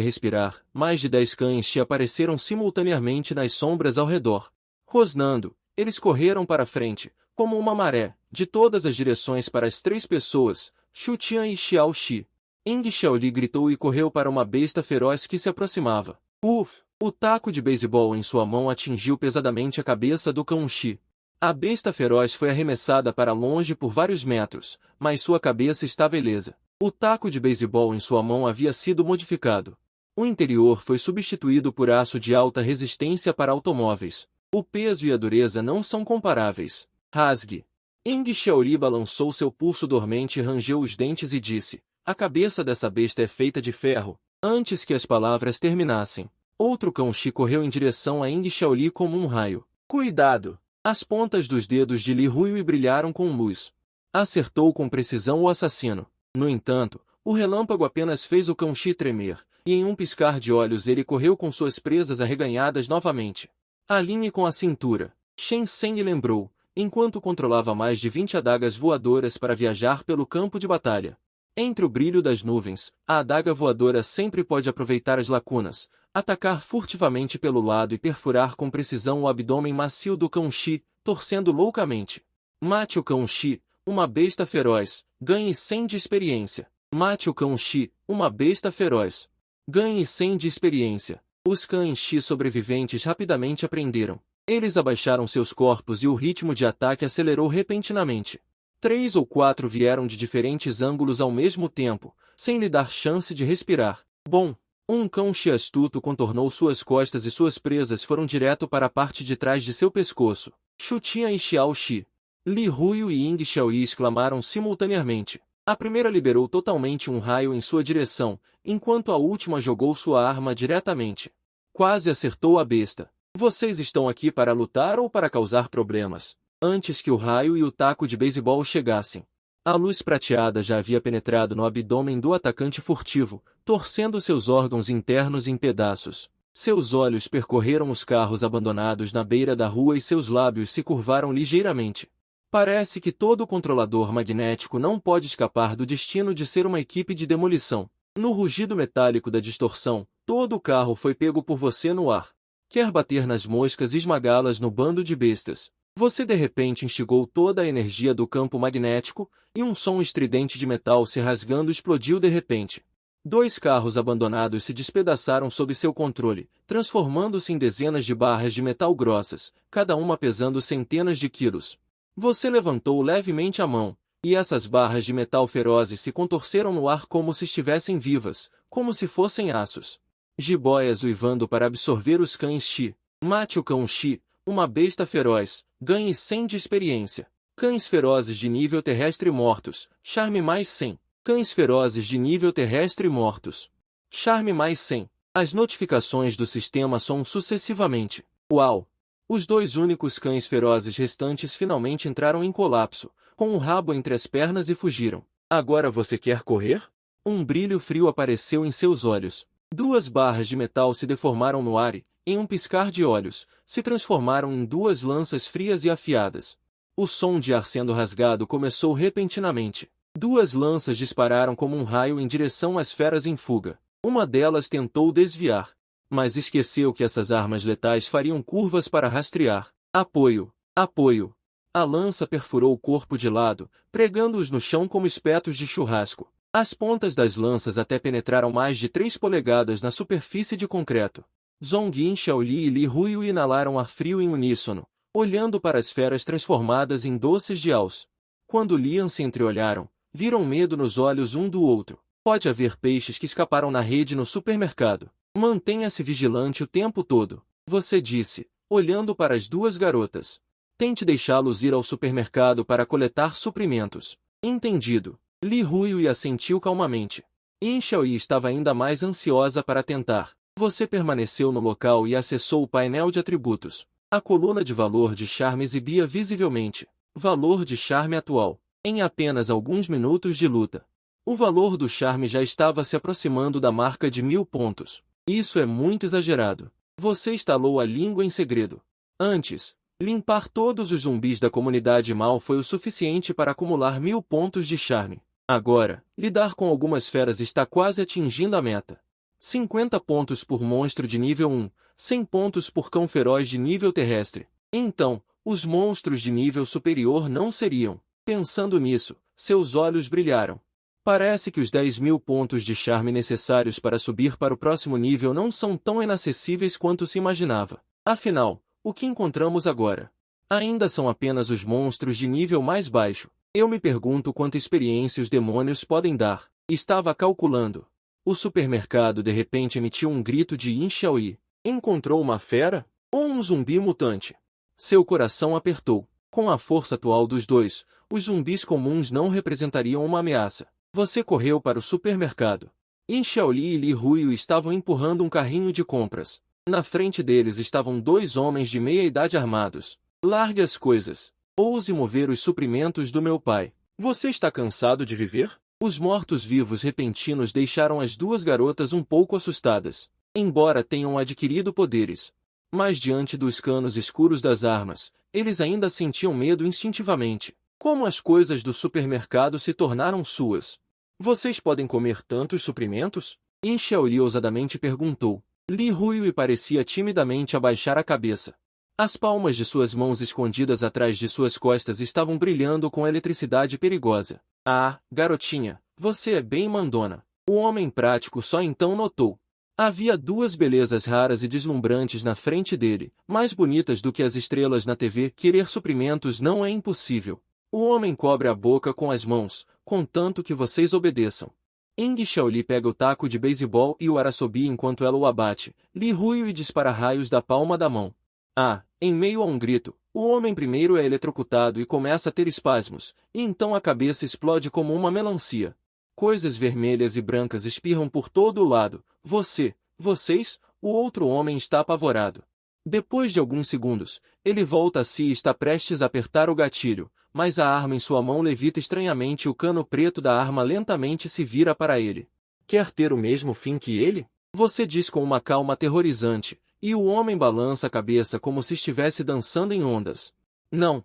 respirar, mais de 10 cães Shi apareceram simultaneamente nas sombras ao redor. Rosnando, eles correram para frente, como uma maré, de todas as direções para as três pessoas, Shu Tian e Xiao Shi. Ying Xiaoli gritou e correu para uma besta feroz que se aproximava. Uf! O taco de beisebol em sua mão atingiu pesadamente a cabeça do cão Shi. A besta feroz foi arremessada para longe por vários metros, mas sua cabeça estava ilesa. O taco de beisebol em sua mão havia sido modificado. O interior foi substituído por aço de alta resistência para automóveis. O peso e a dureza não são comparáveis. Rasgue. Ying Xiaoli balançou seu pulso dormente e rangeu os dentes e disse: a cabeça dessa besta é feita de ferro. Antes que as palavras terminassem, outro cão Shi correu em direção a Ying Xiaoli como um raio. Cuidado! As pontas dos dedos de Li Ruiyu brilharam com luz. Acertou com precisão o assassino. No entanto, o relâmpago apenas fez o cão Shi tremer, e em um piscar de olhos ele correu com suas presas arreganhadas novamente. Alinhe com a cintura. Shen Zeng lembrou, enquanto controlava mais de 20 adagas voadoras para viajar pelo campo de batalha. Entre o brilho das nuvens, a adaga voadora sempre pode aproveitar as lacunas, atacar furtivamente pelo lado e perfurar com precisão o abdômen macio do cão Shi, torcendo loucamente. Mate o cão Shi, uma besta feroz, ganhe 100 de experiência. Mate o cão Shi, uma besta feroz. Ganhe 100 de experiência. Os cães Shi sobreviventes rapidamente aprenderam. Eles abaixaram seus corpos e o ritmo de ataque acelerou repentinamente. 3 ou 4 vieram de diferentes ângulos ao mesmo tempo, sem lhe dar chance de respirar. Bom! Um cão Shi astuto contornou suas costas e suas presas foram direto para a parte de trás de seu pescoço. Shu Tian e Xiao Shi. Li Ruiyu e Ying Xiaoli exclamaram simultaneamente. A primeira liberou totalmente um raio em sua direção, enquanto a última jogou sua arma diretamente. Quase acertou a besta. Vocês estão aqui para lutar ou para causar problemas? Antes que o raio e o taco de beisebol chegassem. A luz prateada já havia penetrado no abdômen do atacante furtivo, torcendo seus órgãos internos em pedaços. Seus olhos percorreram os carros abandonados na beira da rua e seus lábios se curvaram ligeiramente. Parece que todo controlador magnético não pode escapar do destino de ser uma equipe de demolição. No rugido metálico da distorção, todo o carro foi pego por você no ar. Quer bater nas moscas e esmagá-las no bando de bestas. Você de repente instigou toda a energia do campo magnético, e um som estridente de metal se rasgando explodiu de repente. 2 carros abandonados se despedaçaram sob seu controle, transformando-se em dezenas de barras de metal grossas, cada uma pesando centenas de quilos. Você levantou levemente a mão, e essas barras de metal ferozes se contorceram no ar como se estivessem vivas, como se fossem aços. Jiboias uivando para absorver os cães Shi. Mate o cão Shi, uma besta feroz, ganhe 100 de experiência. Cães ferozes de nível terrestre mortos, charme mais 100. Cães ferozes de nível terrestre mortos. Charme mais 100. As notificações do sistema soam sucessivamente. Uau! Os 2 únicos cães ferozes restantes finalmente entraram em colapso, com o rabo entre as pernas e fugiram. Agora você quer correr? Um brilho frio apareceu em seus olhos. Duas barras de metal se deformaram no ar e, em um piscar de olhos, se transformaram em duas lanças frias e afiadas. O som de ar sendo rasgado começou repentinamente. Duas lanças dispararam como um raio em direção às feras em fuga. Uma delas tentou desviar, mas esqueceu que essas armas letais fariam curvas para rastrear. Apoio! Apoio! A lança perfurou o corpo de lado, pregando-os no chão como espetos de churrasco. As pontas das lanças até penetraram mais de 3 polegadas na superfície de concreto. Zongjin, Xiaoli e Li Huiyue inalaram ar frio em uníssono, olhando para as feras transformadas em doces de alce. Quando Lian se entreolharam, viram medo nos olhos um do outro. Pode haver peixes que escaparam na rede no supermercado. Mantenha-se vigilante o tempo todo, você disse, olhando para as duas garotas. Tente deixá-los ir ao supermercado para coletar suprimentos. Entendido. Li Huiyue assentiu calmamente. Yin Xiaoyi estava ainda mais ansiosa para tentar. Você permaneceu no local e acessou o painel de atributos. A coluna de valor de charme exibia visivelmente. Valor de charme atual. Em apenas alguns minutos de luta. O valor do charme já estava se aproximando da marca de 1000 pontos. Isso é muito exagerado. Você estalou a língua em segredo. Antes, limpar todos os zumbis da comunidade mal foi o suficiente para acumular 1000 pontos de charme. Agora, lidar com algumas feras está quase atingindo a meta. 50 pontos por monstro de nível 1, 100 pontos por cão feroz de nível terrestre. Então, os monstros de nível superior não seriam. Pensando nisso, seus olhos brilharam. Parece que os 10.000 pontos de charme necessários para subir para o próximo nível não são tão inacessíveis quanto se imaginava. Afinal, o que encontramos agora? Ainda são apenas os monstros de nível mais baixo. Eu me pergunto quanta experiência os demônios podem dar. Estava calculando. O supermercado de repente emitiu um grito de Yin Xiaoyi. Encontrou uma fera? Ou um zumbi mutante? Seu coração apertou. Com a força atual dos dois, os zumbis comuns não representariam uma ameaça. Você correu para o supermercado. Yin Xiaoli e Li Huiyue estavam empurrando um carrinho de compras. Na frente deles estavam dois homens de meia-idade armados. Largue as coisas. Ouse mover os suprimentos do meu pai. Você está cansado de viver? Os mortos-vivos repentinos deixaram as duas garotas um pouco assustadas, embora tenham adquirido poderes. Mas diante dos canos escuros das armas, eles ainda sentiam medo instintivamente. Como as coisas do supermercado se tornaram suas? Vocês podem comer tantos suprimentos? Yin Xiaoli ousadamente perguntou. Li Huiyue parecia timidamente abaixar a cabeça. As palmas de suas mãos escondidas atrás de suas costas estavam brilhando com eletricidade perigosa. Ah, garotinha, você é bem mandona. O homem prático só então notou. Havia duas belezas raras e deslumbrantes na frente dele, mais bonitas do que as estrelas na TV. Querer suprimentos não é impossível. O homem cobre a boca com as mãos, contanto que vocês obedeçam. Ying Xiaoli pega o taco de beisebol e o araçobia enquanto ela o abate. Li Huiyue dispara raios da palma da mão. Ah, em meio a um grito, o homem primeiro é eletrocutado e começa a ter espasmos, e então a cabeça explode como uma melancia. Coisas vermelhas e brancas espirram por todo o lado. Vocês, o outro homem está apavorado. Depois de alguns segundos, ele volta a si e está prestes a apertar o gatilho, mas a arma em sua mão levita estranhamente e o cano preto da arma lentamente se vira para ele. Quer ter o mesmo fim que ele? Você diz com uma calma aterrorizante, e o homem balança a cabeça como se estivesse dançando em ondas. Não,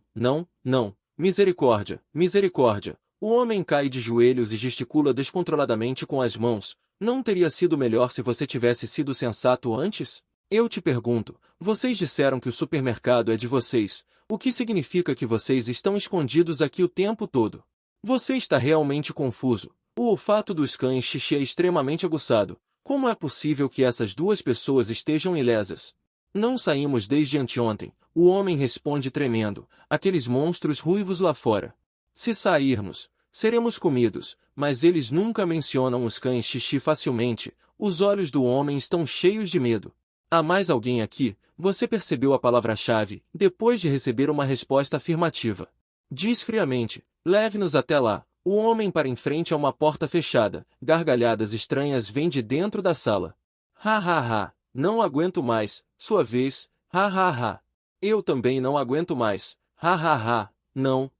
misericórdia, misericórdia. O homem cai de joelhos e gesticula descontroladamente com as mãos. Não teria sido melhor se você tivesse sido sensato antes? Eu te pergunto, vocês disseram que o supermercado é de vocês, o que significa que vocês estão escondidos aqui o tempo todo? Você está realmente confuso. O olfato dos cães xixi é extremamente aguçado. Como é possível que essas duas pessoas estejam ilesas? Não saímos desde anteontem, o homem responde tremendo, aqueles monstros ruivos lá fora. Se sairmos, seremos comidos, mas eles nunca mencionam os cães xixi facilmente, os olhos do homem estão cheios de medo. Há mais alguém aqui? Você percebeu a palavra-chave, depois de receber uma resposta afirmativa. Diz friamente, leve-nos até lá. O homem para em frente a uma porta fechada, gargalhadas estranhas vêm de dentro da sala. Ha, não aguento mais, sua vez, ha. Eu também não aguento mais, ha, não,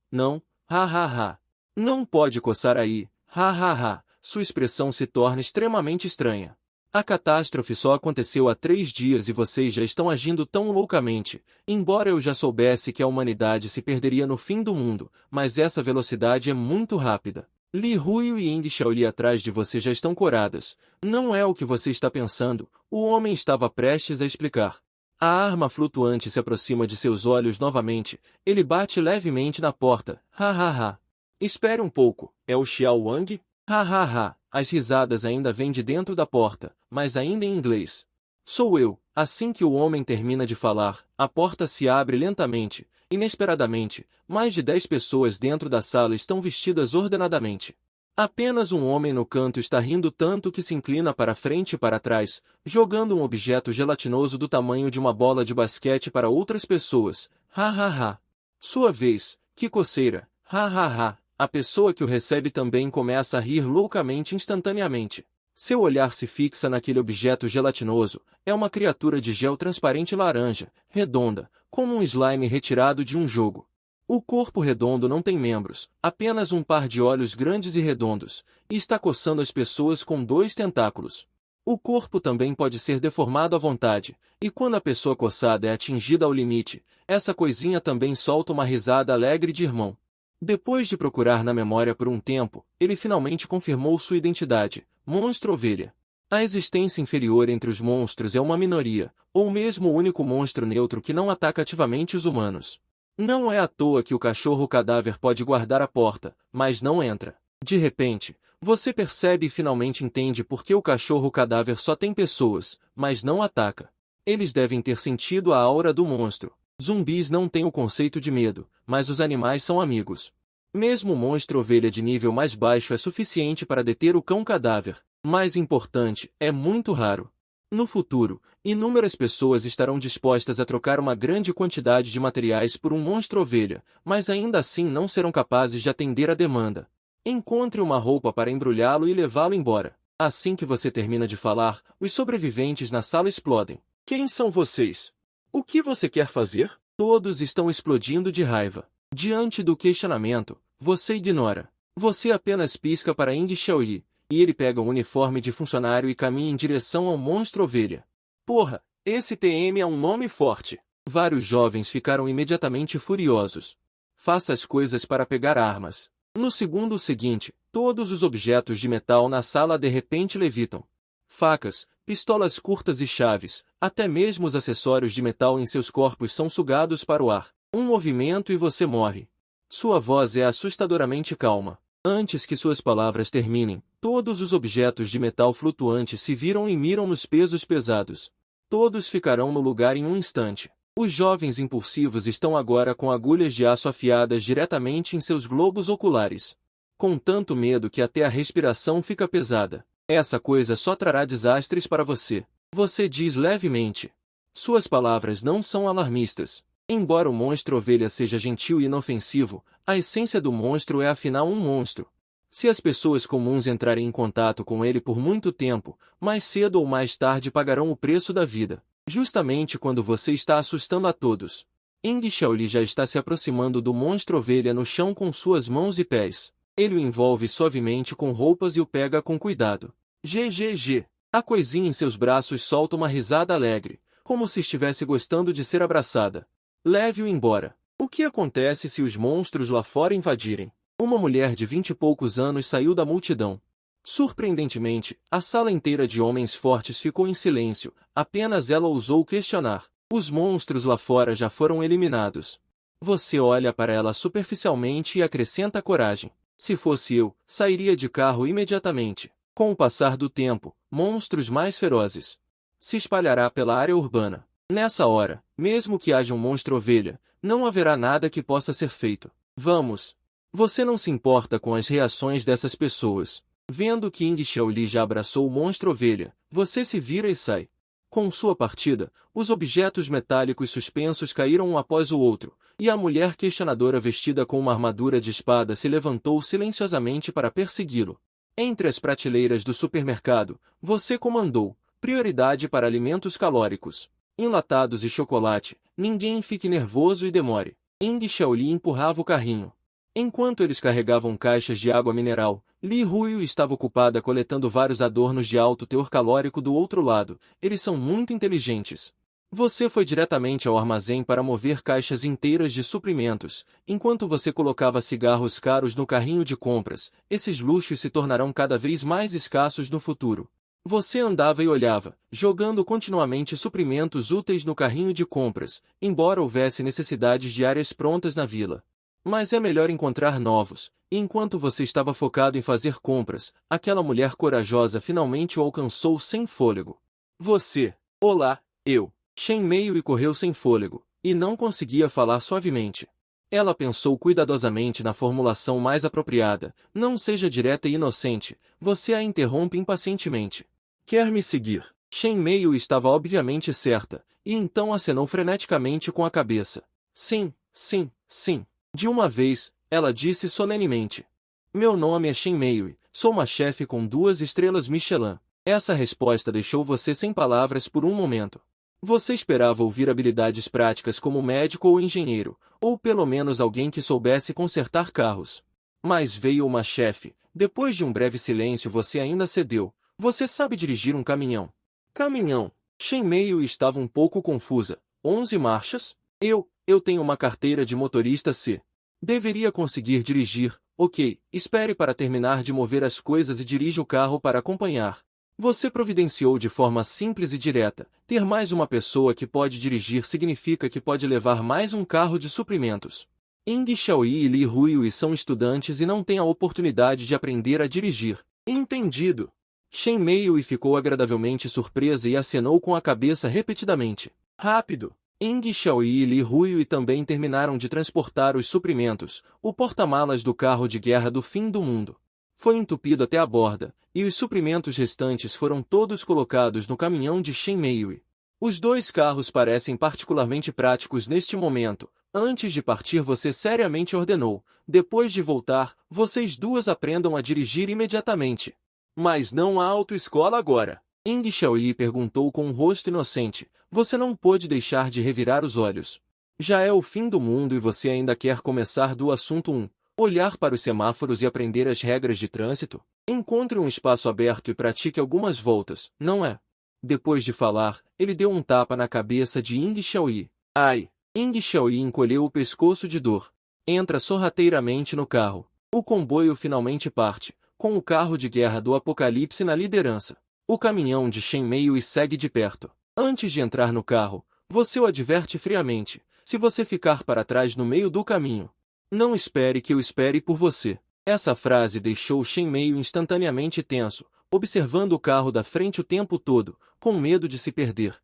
ha. Não pode coçar aí, ha. Sua expressão se torna extremamente estranha. A catástrofe só aconteceu há 3 dias e vocês já estão agindo tão loucamente. Embora eu já soubesse que a humanidade se perderia no fim do mundo, mas essa velocidade é muito rápida. Li Huio e Ying Xiaoli atrás de você já estão coradas. Não é o que você está pensando, o homem estava prestes a explicar. A arma flutuante se aproxima de seus olhos novamente, ele bate levemente na porta. Ha ha ha. Espere um pouco, é o Xiao Wang? Ha ha ha. As risadas ainda vêm de dentro da porta, mas ainda em inglês. Sou eu. Assim que o homem termina de falar, a porta se abre lentamente. Inesperadamente, mais de 10 pessoas dentro da sala estão vestidas ordenadamente. Apenas um homem no canto está rindo tanto que se inclina para frente e para trás, jogando um objeto gelatinoso do tamanho de uma bola de basquete para outras pessoas. Ha ha ha. Sua vez, que coceira. Ha ha ha. A pessoa que o recebe também começa a rir loucamente instantaneamente. Seu olhar se fixa naquele objeto gelatinoso. É uma criatura de gel transparente laranja, redonda, como um slime retirado de um jogo. O corpo redondo não tem membros, apenas um par de olhos grandes e redondos, e está coçando as pessoas com 2 tentáculos. O corpo também pode ser deformado à vontade, e quando a pessoa coçada é atingida ao limite, essa coisinha também solta uma risada alegre de irmão. Depois de procurar na memória por um tempo, ele finalmente confirmou sua identidade, Monstro Ovelha. A existência inferior entre os monstros é uma minoria, ou mesmo o único monstro neutro que não ataca ativamente os humanos. Não é à toa que o cachorro cadáver pode guardar a porta, mas não entra. De repente, você percebe e finalmente entende por que o cachorro cadáver só tem pessoas, mas não ataca. Eles devem ter sentido a aura do monstro. Zumbis não têm o conceito de medo, mas os animais são amigos. Mesmo o monstro ovelha de nível mais baixo é suficiente para deter o cão cadáver. Mais importante, é muito raro. No futuro, inúmeras pessoas estarão dispostas a trocar uma grande quantidade de materiais por um monstro ovelha, mas ainda assim não serão capazes de atender a demanda. Encontre uma roupa para embrulhá-lo e levá-lo embora. Assim que você termina de falar, os sobreviventes na sala explodem. Quem são vocês? O que você quer fazer? Todos estão explodindo de raiva. Diante do questionamento, você ignora. Você apenas pisca para Ying Xiaoli, e ele pega um uniforme de funcionário e caminha em direção ao monstro ovelha. Porra, esse TM é um nome forte. Vários jovens ficaram imediatamente furiosos. Faça as coisas para pegar armas. No segundo seguinte, todos os objetos de metal na sala de repente levitam. Facas, pistolas curtas e chaves, até mesmo os acessórios de metal em seus corpos são sugados para o ar. Um movimento e você morre. Sua voz é assustadoramente calma. Antes que suas palavras terminem, todos os objetos de metal flutuante se viram e miram nos pesos pesados. Todos ficarão no lugar em um instante. Os jovens impulsivos estão agora com agulhas de aço afiadas diretamente em seus globos oculares. Com tanto medo que até a respiração fica pesada. Essa coisa só trará desastres para você. Você diz levemente. Suas palavras não são alarmistas. Embora o monstro ovelha seja gentil e inofensivo, a essência do monstro é afinal um monstro. Se as pessoas comuns entrarem em contato com ele por muito tempo, mais cedo ou mais tarde pagarão o preço da vida. Justamente quando você está assustando a todos. Ying Xiaoli já está se aproximando do monstro ovelha no chão com suas mãos e pés. Ele o envolve suavemente com roupas e o pega com cuidado. GGG. A coisinha em seus braços solta uma risada alegre, como se estivesse gostando de ser abraçada. Leve-o embora. O que acontece se os monstros lá fora invadirem? Uma mulher de 20 e poucos anos saiu da multidão. Surpreendentemente, a sala inteira de homens fortes ficou em silêncio, apenas ela ousou questionar. Os monstros lá fora já foram eliminados. Você olha para ela superficialmente e acrescenta coragem. Se fosse eu, sairia de carro imediatamente. Com o passar do tempo, monstros mais ferozes se espalhará pela área urbana. Nessa hora, mesmo que haja um monstro ovelha, não haverá nada que possa ser feito. Vamos! Você não se importa com as reações dessas pessoas. Vendo que Ying Xiaoli já abraçou o monstro ovelha, você se vira e sai. Com sua partida, os objetos metálicos suspensos caíram um após o outro, e a mulher questionadora vestida com uma armadura de espada se levantou silenciosamente para persegui-lo. Entre as prateleiras do supermercado, você comandou: prioridade para alimentos calóricos, enlatados e chocolate. Ninguém fique nervoso e demore. Ying Xiaoli empurrava o carrinho. Enquanto eles carregavam caixas de água mineral, Li Ruiyu estava ocupada coletando vários adornos de alto teor calórico do outro lado. Eles são muito inteligentes. Você foi diretamente ao armazém para mover caixas inteiras de suprimentos. Enquanto você colocava cigarros caros no carrinho de compras, esses luxos se tornarão cada vez mais escassos no futuro. Você andava e olhava, jogando continuamente suprimentos úteis no carrinho de compras, embora houvesse necessidades diárias prontas na vila. Mas é melhor encontrar novos. E enquanto você estava focado em fazer compras, aquela mulher corajosa finalmente o alcançou sem fôlego. Você, olá, eu. Shen Meiyue correu sem fôlego, e não conseguia falar suavemente. Ela pensou cuidadosamente na formulação mais apropriada. Não seja direta e inocente, você a interrompe impacientemente. Quer me seguir? Shen Meiyue estava obviamente certa, e então acenou freneticamente com a cabeça. Sim, sim, sim. De uma vez, ela disse solenemente. Meu nome é Shen Meiyue, sou uma chefe com 2 estrelas Michelin. Essa resposta deixou você sem palavras por um momento. Você esperava ouvir habilidades práticas como médico ou engenheiro, ou pelo menos alguém que soubesse consertar carros. Mas veio uma chefe. Depois de um breve silêncio você ainda cedeu. Você sabe dirigir um caminhão. Caminhão. Shen Meiyue estava um pouco confusa. 11 marchas? Eu tenho uma carteira de motorista C. Deveria conseguir dirigir. Ok, espere para terminar de mover as coisas e dirija o carro para acompanhar. Você providenciou de forma simples e direta. Ter mais uma pessoa que pode dirigir significa que pode levar mais um carro de suprimentos. Ying Xiaoyi e Li Ruiyu são estudantes e não têm a oportunidade de aprender a dirigir. Entendido. Shen Meiyue ficou agradavelmente surpresa e acenou com a cabeça repetidamente. Rápido. Ying Xiaoyi e Li Ruiyu também terminaram de transportar os suprimentos, o porta-malas do carro de guerra do fim do mundo. Foi entupido até a borda, e os suprimentos restantes foram todos colocados no caminhão de Shen Meiyue. Os 2 carros parecem particularmente práticos neste momento. Antes de partir você seriamente ordenou. Depois de voltar, vocês 2 aprendam a dirigir imediatamente. Mas não há autoescola agora. Ying Xiaoyi perguntou com um rosto inocente. Você não pôde deixar de revirar os olhos. Já é o fim do mundo e você ainda quer começar do assunto 1. Olhar para os semáforos e aprender as regras de trânsito? Encontre um espaço aberto e pratique algumas voltas, não é? Depois de falar, ele deu um tapa na cabeça de Ying Xiaoyi. Ai! Ying Xiaoyi encolheu o pescoço de dor. Entra sorrateiramente no carro. O comboio finalmente parte, com o carro de guerra do Apocalipse na liderança. O caminhão de Shen Meiyue segue de perto. Antes de entrar no carro, você o adverte friamente. Se você ficar para trás no meio do caminho, não espere que eu espere por você. Essa frase deixou Shen Meiyue instantaneamente tenso, observando o carro da frente o tempo todo, com medo de se perder.